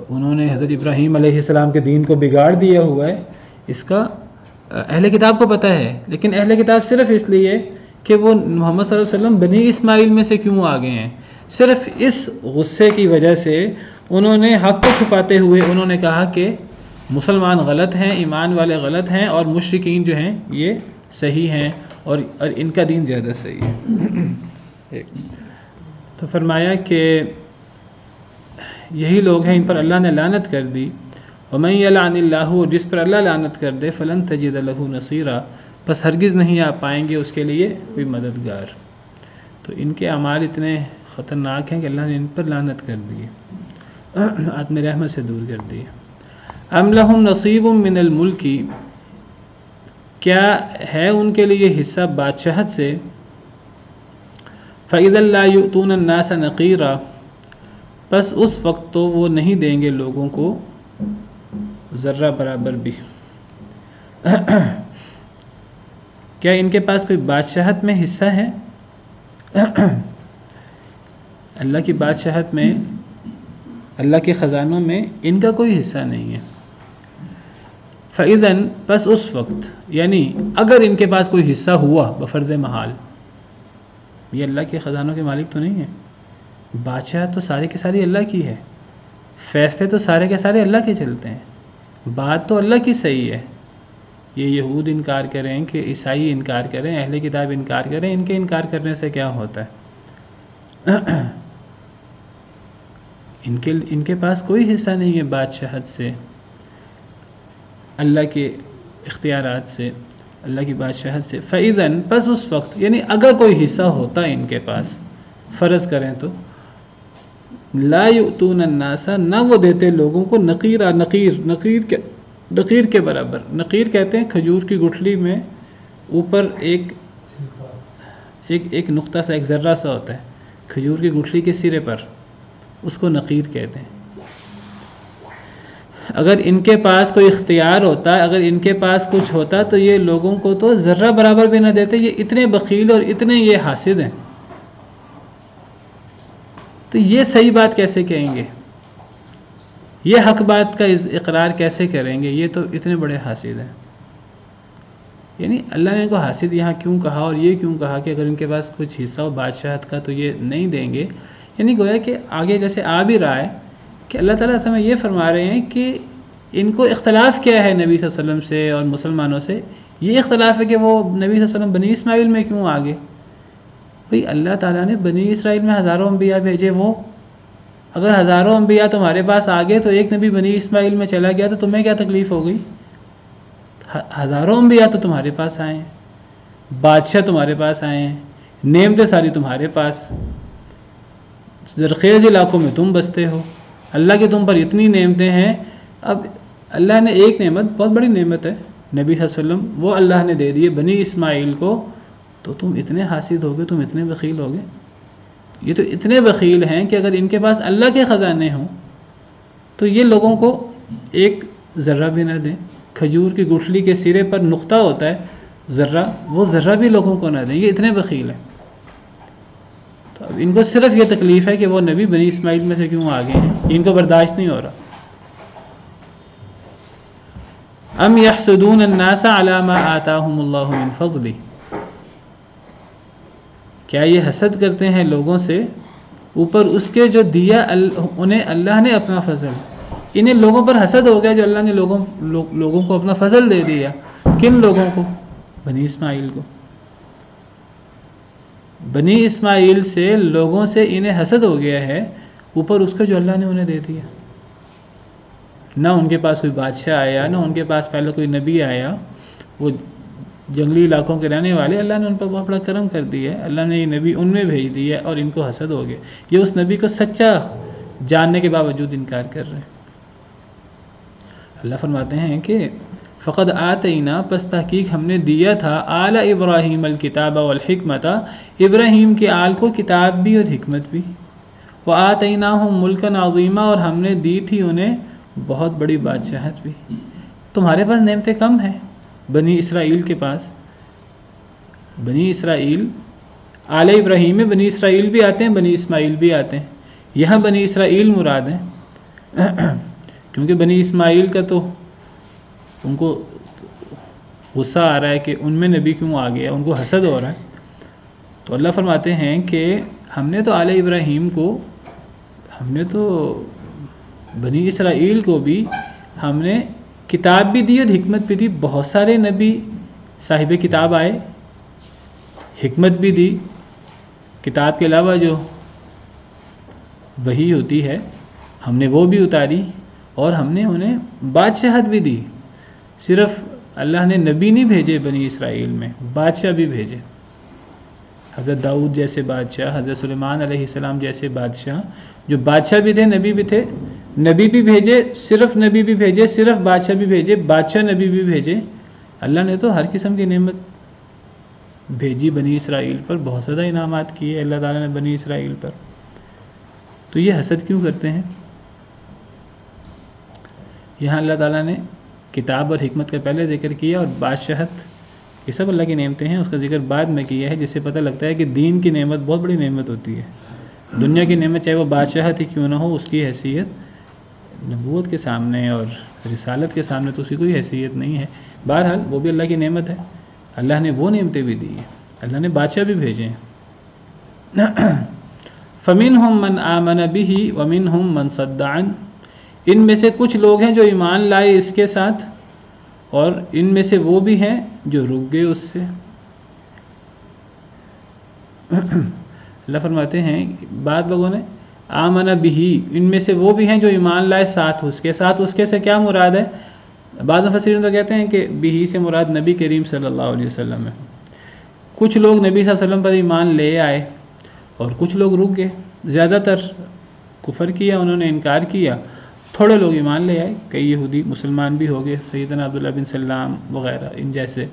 انہوں نے حضرت ابراہیم علیہ السلام کے دین کو بگاڑ دیا ہوا ہے، اس کا اہل کتاب کو پتہ ہے، لیکن اہل کتاب صرف اس لیے کہ وہ محمد صلی اللہ علیہ وسلم بنی اسماعیل میں سے کیوں آگے ہیں، صرف اس غصے کی وجہ سے انہوں نے حق کو چھپاتے ہوئے انہوں نے کہا کہ مسلمان غلط ہیں، ایمان والے غلط ہیں، اور مشرکین جو ہیں یہ صحیح ہیں، اور ان کا دین زیادہ صحیح ہے۔ تو فرمایا کہ یہی لوگ ہیں ان پر اللہ نے لعنت کر دی، وَمَن يَلْعَنِ اللَّهُ، جس پر اللہ لعنت کر دے، فَلَن تَجِدَ لَهُ نَصِيرًا، بس ہرگز نہیں آپ پائیں گے اس کے لیے کوئی مددگار۔ تو ان کے اعمال اتنے خطرناک ہیں کہ اللہ نے ان پر لعنت کر دی، اپنے رحمت سے دور کر دی۔ ام لہم نصیب من الملک، کیا ہے ان کے لیے حصہ بادشاہت سے، فَإِذًا لَا يُؤْتُونَ النَّاسَ نَقِيرًا، بس اس وقت تو وہ نہیں دیں گے لوگوں کو ذرہ برابر بھی۔ کیا ان کے پاس کوئی بادشاہت میں حصہ ہے؟ اللہ کی بادشاہت میں، اللہ کے خزانوں میں ان کا کوئی حصہ نہیں ہے۔ فَإِذًا، بس اس وقت، یعنی اگر ان کے پاس کوئی حصہ ہوا بفرض محال، یہ اللہ کے خزانوں کے مالک تو نہیں ہے، بادشاہ تو سارے کے ساری اللہ کی ہے، فیصلے تو سارے کے سارے اللہ کے چلتے ہیں، بات تو اللہ کی صحیح ہے۔ یہ یہود انکار کریں کہ عیسائی انکار کریں، اہل کتاب انکار کریں، ان کے انکار کرنے سے کیا ہوتا ہے؟ ان کے پاس کوئی حصہ نہیں ہے بادشاہت سے، اللہ کے اختیارات سے، اللہ کی بادشاہت سے۔ فَإِذًا، پس اس وقت، یعنی اگر کوئی حصہ ہوتا ہے ان کے پاس، فرض کریں تو لا یؤتون الناس، نہ وہ دیتے لوگوں کو نقیرا، نقیر کے برابر. نقیر کہتے ہیں کھجور کی گٹھلی میں اوپر ایک نقطہ سا، ایک ذرہ سا ہوتا ہے کھجور کی گٹھلی کے سرے پر، اس کو نقیر کہتے ہیں. اگر ان کے پاس کوئی اختیار ہوتا، اگر ان کے پاس کچھ ہوتا تو یہ لوگوں کو تو ذرہ برابر بھی نہ دیتے. یہ اتنے بخیل اور اتنے یہ حاسد ہیں، تو یہ صحیح بات کیسے کہیں گے؟ یہ حق بات کا اقرار کیسے کریں گے؟ یہ تو اتنے بڑے حاسد ہیں. یعنی اللہ نے ان کو حاسد یہاں کیوں کہا، اور یہ کیوں کہا کہ اگر ان کے پاس کچھ حصہ ہو بادشاہت کا تو یہ نہیں دیں گے؟ یعنی گویا کہ آگے جیسے آ بھی رہا ہے کہ اللہ تعالیٰ ہمیں یہ فرما رہے ہیں کہ ان کو اختلاف کیا ہے نبی صلی اللہ علیہ وسلم سے اور مسلمانوں سے. یہ اختلاف ہے کہ وہ نبی صلی اللہ علیہ وسلم بنی اسماعیل میں کیوں آگے. بھئی اللہ تعالیٰ نے بنی اسرائیل میں ہزاروں انبیاء بھیجے، وہ اگر ہزاروں انبیاء تمہارے پاس آ گئے تو ایک نبی بنی اسماعیل میں چلا گیا تو تمہیں کیا تکلیف ہو گئی؟ ہزاروں انبیاء تو تمہارے پاس آئے ہیں، بادشاہ تمہارے پاس آئے ہیں، نعمتیں ساری تمہارے پاس، زرخیز علاقوں میں تم بستے ہو، اللہ کے تم پر اتنی نعمتیں ہیں. اب اللہ نے ایک نعمت، بہت بڑی نعمت ہے نبی صلی اللہ علیہ وسلم، وہ اللہ نے دے دیے بنی اسماعیل کو، تو تم اتنے حاسد ہو گئے، تم اتنے بخیل ہو گئے. یہ تو اتنے بخیل ہیں کہ اگر ان کے پاس اللہ کے خزانے ہوں تو یہ لوگوں کو ایک ذرہ بھی نہ دیں. کھجور کی گٹھلی کے سرے پر نقطہ ہوتا ہے ذرہ، وہ ذرہ بھی لوگوں کو نہ دیں. یہ اتنے بخیل ہیں. تو اب ان کو صرف یہ تکلیف ہے کہ وہ نبی بنی اسماعیل میں سے کیوں آ گئے ہیں، ان کو برداشت نہیں ہو رہا. ام یحسدون الناس علی ما آتاہم اللہ من فضلہ، کیا یہ حسد کرتے ہیں لوگوں سے اوپر اس کے جو دیا انہیں اللہ نے اپنا فضل. انہیں لوگوں پر حسد ہو گیا جو اللہ نے لوگوں کو اپنا فضل دے دیا. کن لوگوں کو؟ بنی اسماعیل کو. بنی اسماعیل سے لوگوں سے انہیں حسد ہو گیا ہے اوپر اس کا جو اللہ نے انہیں دے دیا. نہ ان کے پاس کوئی بادشاہ آیا، نہ ان کے پاس پہلے کوئی نبی آیا، وہ جنگلی علاقوں کے رہنے والے، اللہ نے ان پر بہت بڑا کرم کر دیا ہے. اللہ نے یہ نبی ان میں بھیج دیا اور ان کو حسد ہو گیا. یہ اس نبی کو سچا جاننے کے باوجود انکار کر رہے ہیں. اللہ فرماتے ہیں کہ فقد آتینا، پس تحقیق ہم نے دیا تھا، آل ابراہیم الکتاب والحکمت، ابراہیم کے آل کو کتاب بھی اور حکمت بھی، وآتیناہم ملکا عظیما، اور ہم نے دی تھی انہیں بہت بڑی بادشاہت بھی. تمہارے پاس نعمتیں کم ہیں بنی اسرائیل کے پاس. بنی اسرائیل آل ابراہیم میں بنی اسرائیل بھی آتے ہیں، بنی اسماعیل بھی آتے ہیں. یہاں بنی اسرائیل مراد ہیں کیونکہ بنی اسماعیل کا تو ان کو غصہ آ رہا ہے کہ ان میں نبی کیوں آ گیا، ان کو حسد ہو رہا ہے. تو اللہ فرماتے ہیں کہ ہم نے تو آل ابراہیم کو، ہم نے تو بنی اسرائیل کو بھی ہم نے کتاب بھی دی اور حکمت بھی دی. بہت سارے نبی صاحب کتاب آئے، حکمت بھی دی. کتاب کے علاوہ جو وحی ہوتی ہے ہم نے وہ بھی اتاری، اور ہم نے انہیں بادشاہت بھی دی. صرف اللہ نے نبی نہیں بھیجے بنی اسرائیل میں، بادشاہ بھی بھیجے. حضرت داؤد جیسے بادشاہ، حضرت سلیمان علیہ السلام جیسے بادشاہ، جو بادشاہ بھی تھے نبی بھی تھے. نبی بھی بھیجے، صرف نبی بھی بھیجے، صرف بادشاہ بھی بھیجے، بادشاہ نبی بھی بھیجے. اللہ نے تو ہر قسم کی نعمت بھیجی بنی اسرائیل پر. بہت زیادہ انعامات کیے اللہ تعالیٰ نے بنی اسرائیل پر. تو یہ حسد کیوں کرتے ہیں؟ یہاں اللہ تعالیٰ نے کتاب اور حکمت کا پہلے ذکر کیا، اور بادشاہت، یہ سب اللہ کی نعمتیں ہیں، اس کا ذکر بعد میں کیا ہے، جس سے پتہ لگتا ہے کہ دین کی نعمت بہت بڑی نعمت ہوتی ہے. دنیا کی نعمت چاہے وہ بادشاہت ہی کیوں نہ ہو، اس کی حیثیت نبوت کے سامنے اور رسالت کے سامنے تو اس کی کوئی حیثیت نہیں ہے. بہرحال وہ بھی اللہ کی نعمت ہے. اللہ نے وہ نعمتیں بھی دی ہیں، اللہ نے بادشاہ بھی بھیجے ہیں. فَمِنْهُمْ مَنْ آمَنَ بِهِ وَمِنْهُمْ مَنْ صَدَّ عَنْهُ، ان میں سے کچھ لوگ ہیں جو ایمان لائے اس کے ساتھ، اور ان میں سے وہ بھی ہیں جو رک گئے اس سے. اللہ فرماتے ہیں بعض لوگوں نے آمن بہ، ان میں سے وہ بھی ہیں جو ایمان لائے ساتھ اس کے. ساتھ اس کے سے کیا مراد ہے؟ بعض مفسرین تو کہتے ہیں کہ بہ سے مراد نبی کریم صلی اللہ علیہ وسلم ہے. کچھ لوگ نبی صلی اللہ علیہ وسلم پر ایمان لے آئے اور کچھ لوگ رک گئے. زیادہ تر کفر کیا، انہوں نے انکار کیا، تھوڑے لوگ ایمان لے آئے، کئی یہودی مسلمان بھی ہو گئے، سیدنا عبداللہ بن سلام وغیرہ ان جیسے،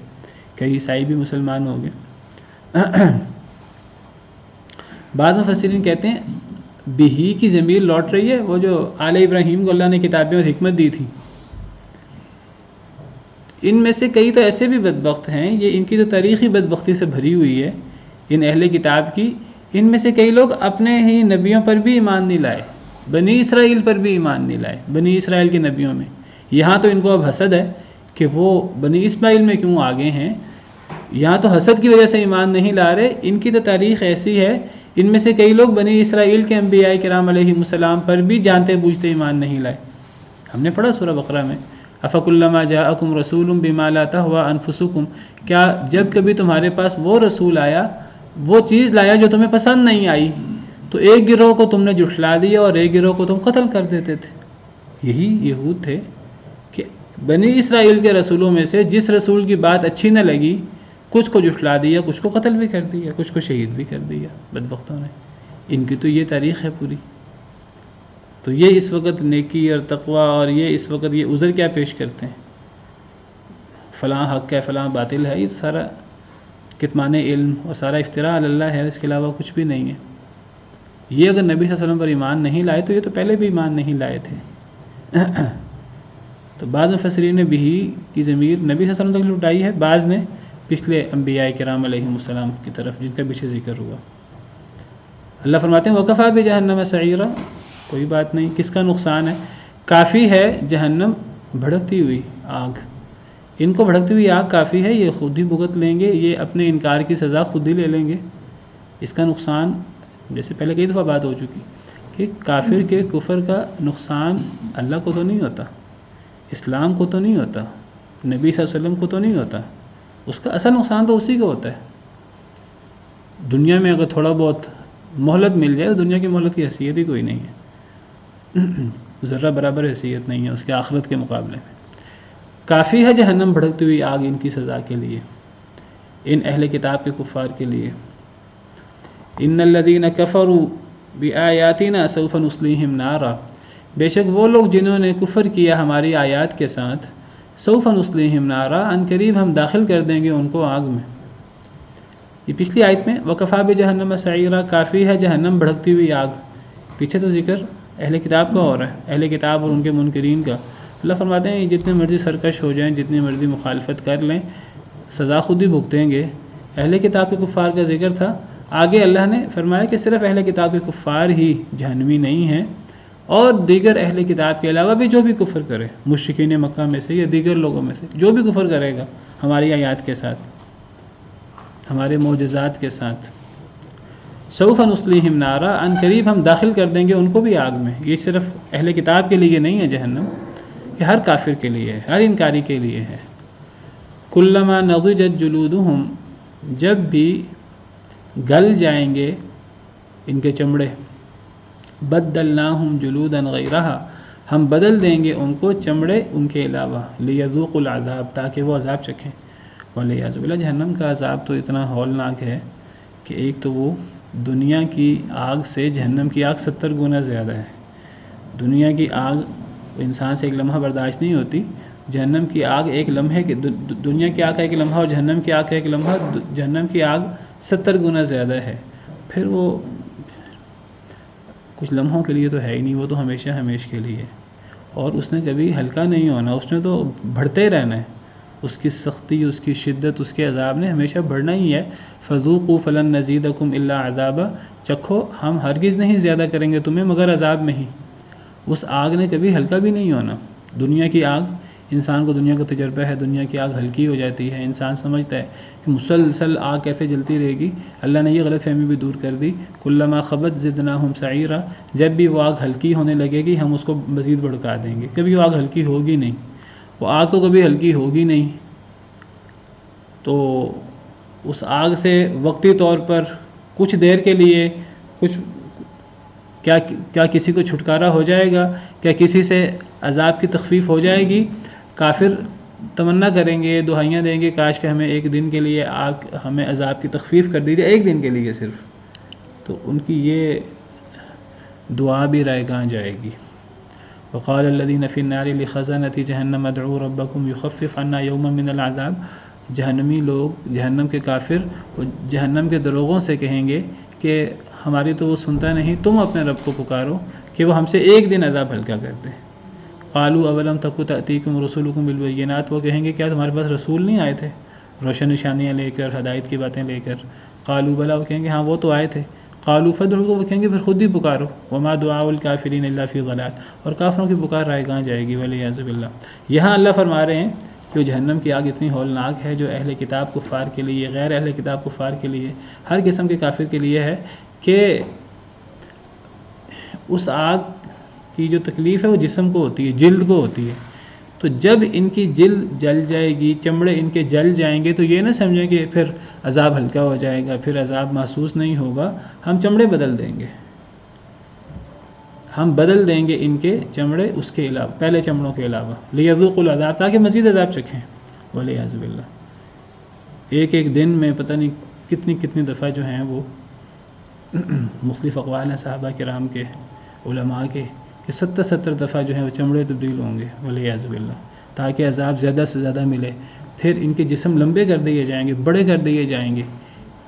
کئی عیسائی بھی مسلمان ہو گئے۔ بعض مفسرین کہتے ہیں بہی کی ضمیر لوٹ رہی ہے وہ جو آل ابراہیم کو اللہ نے کتابیں اور حکمت دی تھی، ان میں سے کئی تو ایسے بھی بدبخت ہیں، یہ ان کی تو تاریخی بدبختی سے بھری ہوئی ہے ان اہل کتاب کی، ان میں سے کئی لوگ اپنے ہی نبیوں پر بھی ایمان نہیں لائے، بنی اسرائیل پر بھی ایمان نہیں لائے، بنی اسرائیل کے نبیوں میں۔ یہاں تو ان کو اب حسد ہے کہ وہ بنی اسماعیل میں کیوں آگے ہیں، یہاں تو حسد کی وجہ سے ایمان نہیں لا رہے، ان کی تو تاریخ ایسی ہے، ان میں سے کئی لوگ بنی اسرائیل کے انبیاء کرام علیہم السلام پر بھی جانتے بوجھتے ایمان نہیں لائے۔ ہم نے پڑھا سورہ بقرہ میں افکلما جاءکم رسول بما لا تہوی انفسکم، کیا جب کبھی تمہارے پاس وہ رسول آیا، وہ چیز لایا جو تمہیں پسند نہیں آئی، تو ایک گروہ کو تم نے جھٹلا دیا اور ایک گروہ کو تم قتل کر دیتے تھے۔ یہی یہود تھے کہ بنی اسرائیل کے رسولوں میں سے جس رسول کی بات اچھی نہ لگی، کچھ کو جھٹلا دیا، کچھ کو قتل بھی کر دیا، کچھ کو شہید بھی کر دیا بدبختوں نے۔ ان کی تو یہ تاریخ ہے پوری۔ تو یہ اس وقت نیکی اور تقوی اور یہ اس وقت یہ عذر کیا پیش کرتے ہیں، فلاں حق ہے فلاں باطل ہے، یہ سارا کتمان علم اور سارا افتراء علی اللہ ہے، اس کے علاوہ کچھ بھی نہیں ہے۔ یہ اگر نبی صلی اللہ علیہ وسلم پر ایمان نہیں لائے تو یہ تو پہلے بھی ایمان نہیں لائے تھے۔ تو بعض مفسرین نے بھی کی ضمیر نبی صلی اللہ علیہ وسلم تک لٹائی ہے، بعض نے پچھلے انبیاء کرام علیہم السلام کی طرف جن کا پیچھے ذکر ہوا۔ اللہ فرماتے ہیں وَكَفَىٰ بِجَهَنَّمَ سَعِيرًا، کوئی بات نہیں، کس کا نقصان ہے، کافی ہے جہنم بھڑکتی ہوئی آگ، ان کو بھڑکتی ہوئی آگ کافی ہے، یہ خود ہی بھگت لیں گے، یہ اپنے انکار کی سزا خود ہی لے لیں گے۔ اس کا نقصان جیسے پہلے کئی دفعہ بات ہو چکی کہ کافر کے کفر کا نقصان اللہ کو تو نہیں ہوتا، اسلام کو تو نہیں ہوتا، نبی صلی اللہ علیہ وسلم کو تو نہیں ہوتا، اس کا اصل نقصان تو اسی کو ہوتا ہے۔ دنیا میں اگر تھوڑا بہت مہلت مل جائے، دنیا کی مہلت کی حیثیت ہی کوئی نہیں ہے، ذرہ برابر حیثیت نہیں ہے اس کے آخرت کے مقابلے میں۔ کافی ہے جہنم بھڑکتی ہوئی آگ ان کی سزا کے لیے، ان اہل کتاب کے کفار کے لیے۔ ان الذین کفروا بآیاتنا سوف نصلیہم نارا، بے شک وہ لوگ جنہوں نے کفر کیا ہماری آیات کے ساتھ، سوف نصلیہم نارا، ان قریب ہم داخل کر دیں گے ان کو آگ میں۔ یہ پچھلی آیت میں وکفا بجہنم سعیرا، کافی ہے جہنم بھڑکتی ہوئی آگ، پیچھے تو ذکر اہل کتاب کا ہو رہا ہے، اہل کتاب اور ان کے منکرین کا۔ اللہ فرماتے ہیں جتنے مرضی سرکش ہو جائیں، جتنی مرضی مخالفت کر لیں، سزا خود ہی بھگتیں گے۔ اہل کتاب کے کفار کا ذکر تھا، آگے اللہ نے فرمایا کہ صرف اہل کتاب کے کفار ہی جہنمی نہیں ہیں، اور دیگر اہل کتاب کے علاوہ بھی جو بھی کفر کرے، مشرکین مکہ میں سے یا دیگر لوگوں میں سے جو بھی کفر کرے گا ہماری آیات کے ساتھ، ہمارے معجزات کے ساتھ، سوف نصلیہم نارا، ان قریب ہم داخل کر دیں گے ان کو بھی آگ میں۔ یہ صرف اہل کتاب کے لیے نہیں ہے جہنم، یہ ہر کافر کے لیے ہے، ہر انکاری کے لیے ہے۔ کلما نضجت جلودہم، جب بھی گل جائیں گے ان کے چمڑے، بدلناہم جلودا غیرہا، ہم بدل دیں گے ان کو چمڑے ان کے علاوہ، لیذوقوا العذاب، تاکہ وہ عذاب چکھیں۔ والعیاذ باللہ، جہنم کا عذاب تو اتنا ہولناک ہے کہ ایک تو وہ دنیا کی آگ سے جہنم کی آگ 70 گنا زیادہ ہے۔ دنیا کی آگ انسان سے ایک لمحہ برداشت نہیں ہوتی، جہنم کی آگ ایک لمحے کے، دنیا کی آگ کا ایک لمحہ اور جہنم کی آگ کا ایک لمحہ، جہنم کی آگ 70 گنا زیادہ ہے۔ پھر وہ کچھ لمحوں کے لیے تو ہے ہی نہیں، وہ تو ہمیشہ ہمیش کے لیے، اور اس نے کبھی ہلکا نہیں ہونا، اس نے تو بڑھتے رہنا ہے، اس کی سختی، اس کی شدت، اس کے عذاب نے ہمیشہ بڑھنا ہی ہے۔ فذوقوا فلن نزیدکم الا عذابا، چکھو ہم ہرگز نہیں زیادہ کریں گے تمہیں مگر عذاب میں ہی۔ اس آگ نے کبھی ہلکا بھی نہیں ہونا۔ دنیا کی آگ، انسان کو دنیا کا تجربہ ہے، دنیا کی آگ ہلکی ہو جاتی ہے، انسان سمجھتا ہے کہ مسلسل آگ کیسے جلتی رہے گی۔ اللہ نے یہ غلط فہمی بھی دور کر دی، کلما خبت زدناہم سعیرا، جب بھی وہ آگ ہلکی ہونے لگے گی ہم اس کو مزید بھڑکا دیں گے۔ کبھی وہ آگ ہلکی ہوگی نہیں، وہ آگ تو کبھی ہلکی ہوگی نہیں۔ تو اس آگ سے وقتی طور پر کچھ دیر کے لیے کیا کسی کو چھٹکارا ہو جائے گا؟ کیا کسی سے عذاب کی تخفیف ہو جائے گی؟ کافر تمنا کریں گے، دعائیاں دیں گے، کاش کہ ہمیں ایک دن کے لیے آگ، ہمیں عذاب کی تخفیف کر دی جائے، ایک دن کے لیے صرف۔ تو ان کی یہ دعا بھی رائگاں جائے گی۔ وقال الذين في النار لخزنة جہنم ادعوا ربكم يخفف عنا يوما من العذاب، جہنمی لوگ، جہنم کے کافر جہنم کے دروغوں سے کہیں گے کہ ہماری تو وہ سنتا نہیں، تم اپنے رب کو پکارو کہ وہ ہم سے ایک دن عذاب ہلکا کر دے۔ قالوا اولم تک تأتیکم رسولکم بالبینات، وہ کہیں گے کیا تمہارے پاس رسول نہیں آئے تھے روشن نشانیاں لے کر، ہدایت کی باتیں لے کر؟ قالوا بلا، وہ کہیں گے ہاں وہ تو آئے تھے۔ قالوا فادعوا، وہ کہیں گے پھر خود ہی پکارو۔ وما دعاء الکافرین الا فی ضلال، اور کافروں کی پکار رائے جائے گی والعیاذ باللہ۔ یہاں اللہ فرما رہے ہیں کہ جہنم کی آگ اتنی ہولناک ہے جو اہل کتاب کفار کے لیے، غیر اہل کتاب کفار کے لیے، ہر قسم کے کافر کے لیے ہے کہ اس آگ کی جو تکلیف ہے وہ جسم کو ہوتی ہے، جلد کو ہوتی ہے۔ تو جب ان کی جلد جل جائے گی، چمڑے ان کے جل جائیں گے، تو یہ نہ سمجھیں کہ پھر عذاب ہلکا ہو جائے گا، پھر عذاب محسوس نہیں ہوگا۔ ہم چمڑے بدل دیں گے، ہم بدل دیں گے ان کے چمڑے اس کے علاوہ، پہلے چمڑوں کے علاوہ، لیذوقوا العذاب، تاکہ مزید عذاب چکھیں۔ والعیاذ باللہ، ایک ایک دن میں پتہ نہیں کتنی دفعہ جو ہیں وہ مختلف اقوال ہیں صحابہ کرام کے، علماء کے، کہ 70 دفعہ جو ہیں وہ چمڑے تبدیل ہوں گے والعیاذ باللہ، تاکہ عذاب زیادہ سے زیادہ ملے۔ پھر ان کے جسم لمبے کر دیے جائیں گے، بڑے کر دیے جائیں گے۔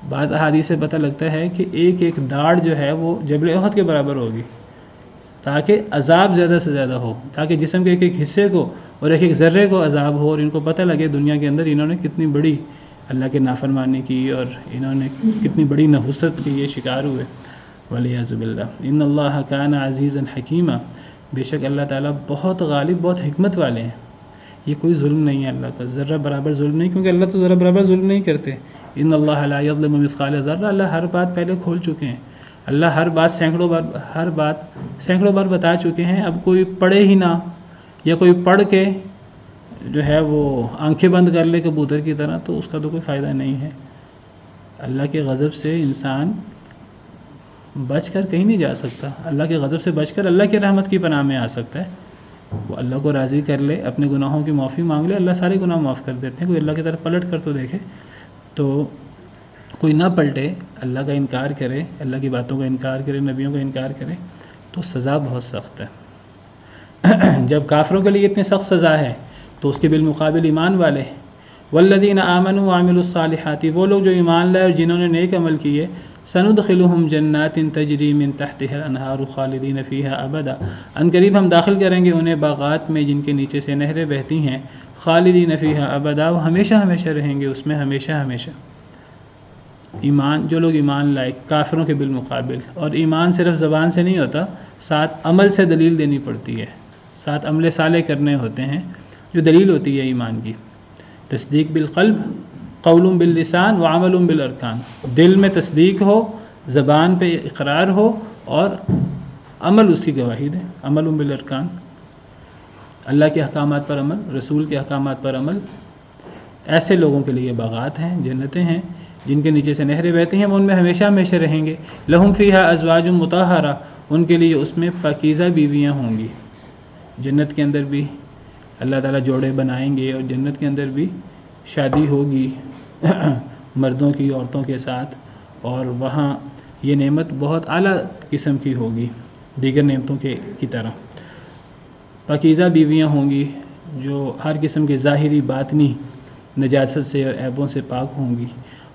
بعض احادیث سے پتہ لگتا ہے کہ ایک ایک داڑھ جو ہے وہ جبل احد کے برابر ہوگی، تاکہ عذاب زیادہ سے زیادہ ہو، تاکہ جسم کے ایک ایک حصے کو اور ایک ایک ذرے کو عذاب ہو، اور ان کو پتہ لگے دنیا کے اندر انہوں نے کتنی بڑی اللہ کے نافرمانی کی اور انہوں نے کتنی بڑی نحوست کی یہ شکار ہوئے والعیاذ باللہ۔ ان اللہ کان عزیزا حکیما، بے شک اللہ تعالیٰ بہت غالب، بہت حکمت والے ہیں۔ یہ کوئی ظلم نہیں ہے اللہ کا، ذرہ برابر ظلم نہیں، کیونکہ اللہ تو ذرہ برابر ظلم نہیں کرتے۔ ان اللہ لا یظلم مثقال ذرہ، اللہ ہر بات پہلے کھول چکے ہیں، اللہ ہر بات سینکڑوں بار بتا چکے ہیں۔ اب کوئی پڑھے ہی نہ، یا کوئی پڑھ کے جو ہے وہ آنکھیں بند کر لے کبوتر کی طرح، تو اس کا تو کوئی فائدہ نہیں ہے۔ اللہ کے غضب سے انسان بچ کر کہیں نہیں جا سکتا، اللہ کے غضب سے بچ کر اللہ کی رحمت کی پناہ میں آ سکتا ہے۔ وہ اللہ کو راضی کر لے، اپنے گناہوں کی معافی مانگ لے، اللہ سارے گناہ معاف کر دیتے ہیں۔ کوئی اللہ کی طرف پلٹ کر تو دیکھے، تو کوئی نہ پلٹے، اللہ کا انکار کرے، اللہ کی باتوں کا انکار کرے، نبیوں کا انکار کرے، تو سزا بہت سخت ہے۔ جب کافروں کے لیے اتنی سخت سزا ہے تو اس کے بالمقابل ایمان والے، والذین آمنوا وعملوا الصالحات، وہ لوگ جو ایمان لائے اور جنہوں نے نیک عمل کیے، سندخلہم جنات تجری من تحتها الانہار خالدین فیہا ابدا، ان قریب ہم داخل کریں گے انہیں باغات میں جن کے نیچے سے نہریں بہتی ہیں، خالدین فیہا ابدا، وہ ہمیشہ ہمیشہ رہیں گے اس میں، ہمیشہ ہمیشہ۔ ایمان، جو لوگ ایمان لائے کافروں کے بالمقابل، اور ایمان صرف زبان سے نہیں ہوتا، ساتھ عمل سے دلیل دینی پڑتی ہے، ساتھ عمل صالح کرنے ہوتے ہیں جو دلیل ہوتی ہے ایمان کی۔ تصدیق بالقلب، قول باللسان وعمل بالارکان، دل میں تصدیق ہو، زبان پہ اقرار ہو، اور عمل اس کی گواہی دے، عمل بالارکان، اللہ کے احکامات پر عمل، رسول کے احکامات پر عمل۔ ایسے لوگوں کے لیے باغات ہیں، جنتیں ہیں جن کے نیچے سے نہریں بہتی ہیں، وہ ان میں ہمیشہ ہمیشہ رہیں گے۔ لہم فیہا ازواج مطہرہ، ان کے لیے اس میں پاکیزہ بیویاں ہوں گی۔ جنت کے اندر بھی اللہ تعالیٰ جوڑے بنائیں گے، اور جنت کے اندر بھی شادی ہوگی مردوں کی عورتوں کے ساتھ، اور وہاں یہ نعمت بہت اعلیٰ قسم کی ہوگی دیگر نعمتوں کی طرح۔ پاکیزہ بیویاں ہوں گی جو ہر قسم کے ظاہری باطنی نجاست سے اور عیبوں سے پاک ہوں گی۔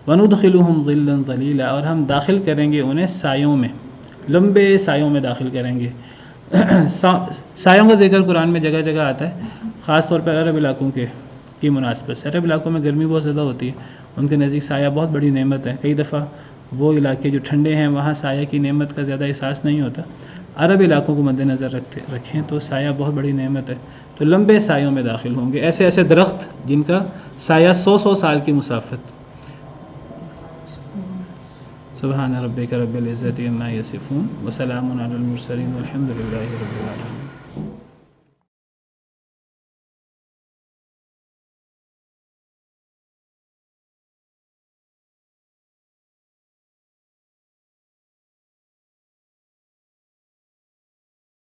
وَنُدْخِلُهُمْ ظِلًّا ظَلِيلًا، اور ہم داخل کریں گے انہیں سایوں میں، لمبے سایوں میں داخل کریں گے۔ سایوں کا ذکر قرآن میں جگہ جگہ آتا ہے، خاص طور پر عرب علاقوں کی مناسبت سے۔ عرب علاقوں میں گرمی بہت زیادہ ہوتی ہے، ان کے نزدیک سایہ بہت بڑی نعمت ہے۔ کئی دفعہ وہ علاقے جو ٹھنڈے ہیں وہاں سایہ کی نعمت کا زیادہ احساس نہیں ہوتا۔ عرب علاقوں کو مد نظر رکھیں تو سایہ بہت بڑی نعمت ہے، تو لمبے سایوں میں داخل ہوں گے، ایسے ایسے درخت جن کا سایہ 100 سال کی مسافت۔ سبحان ربک رب العزت عما یصفون وسلام علی المرسلین والحمد للہ رب العالمین۔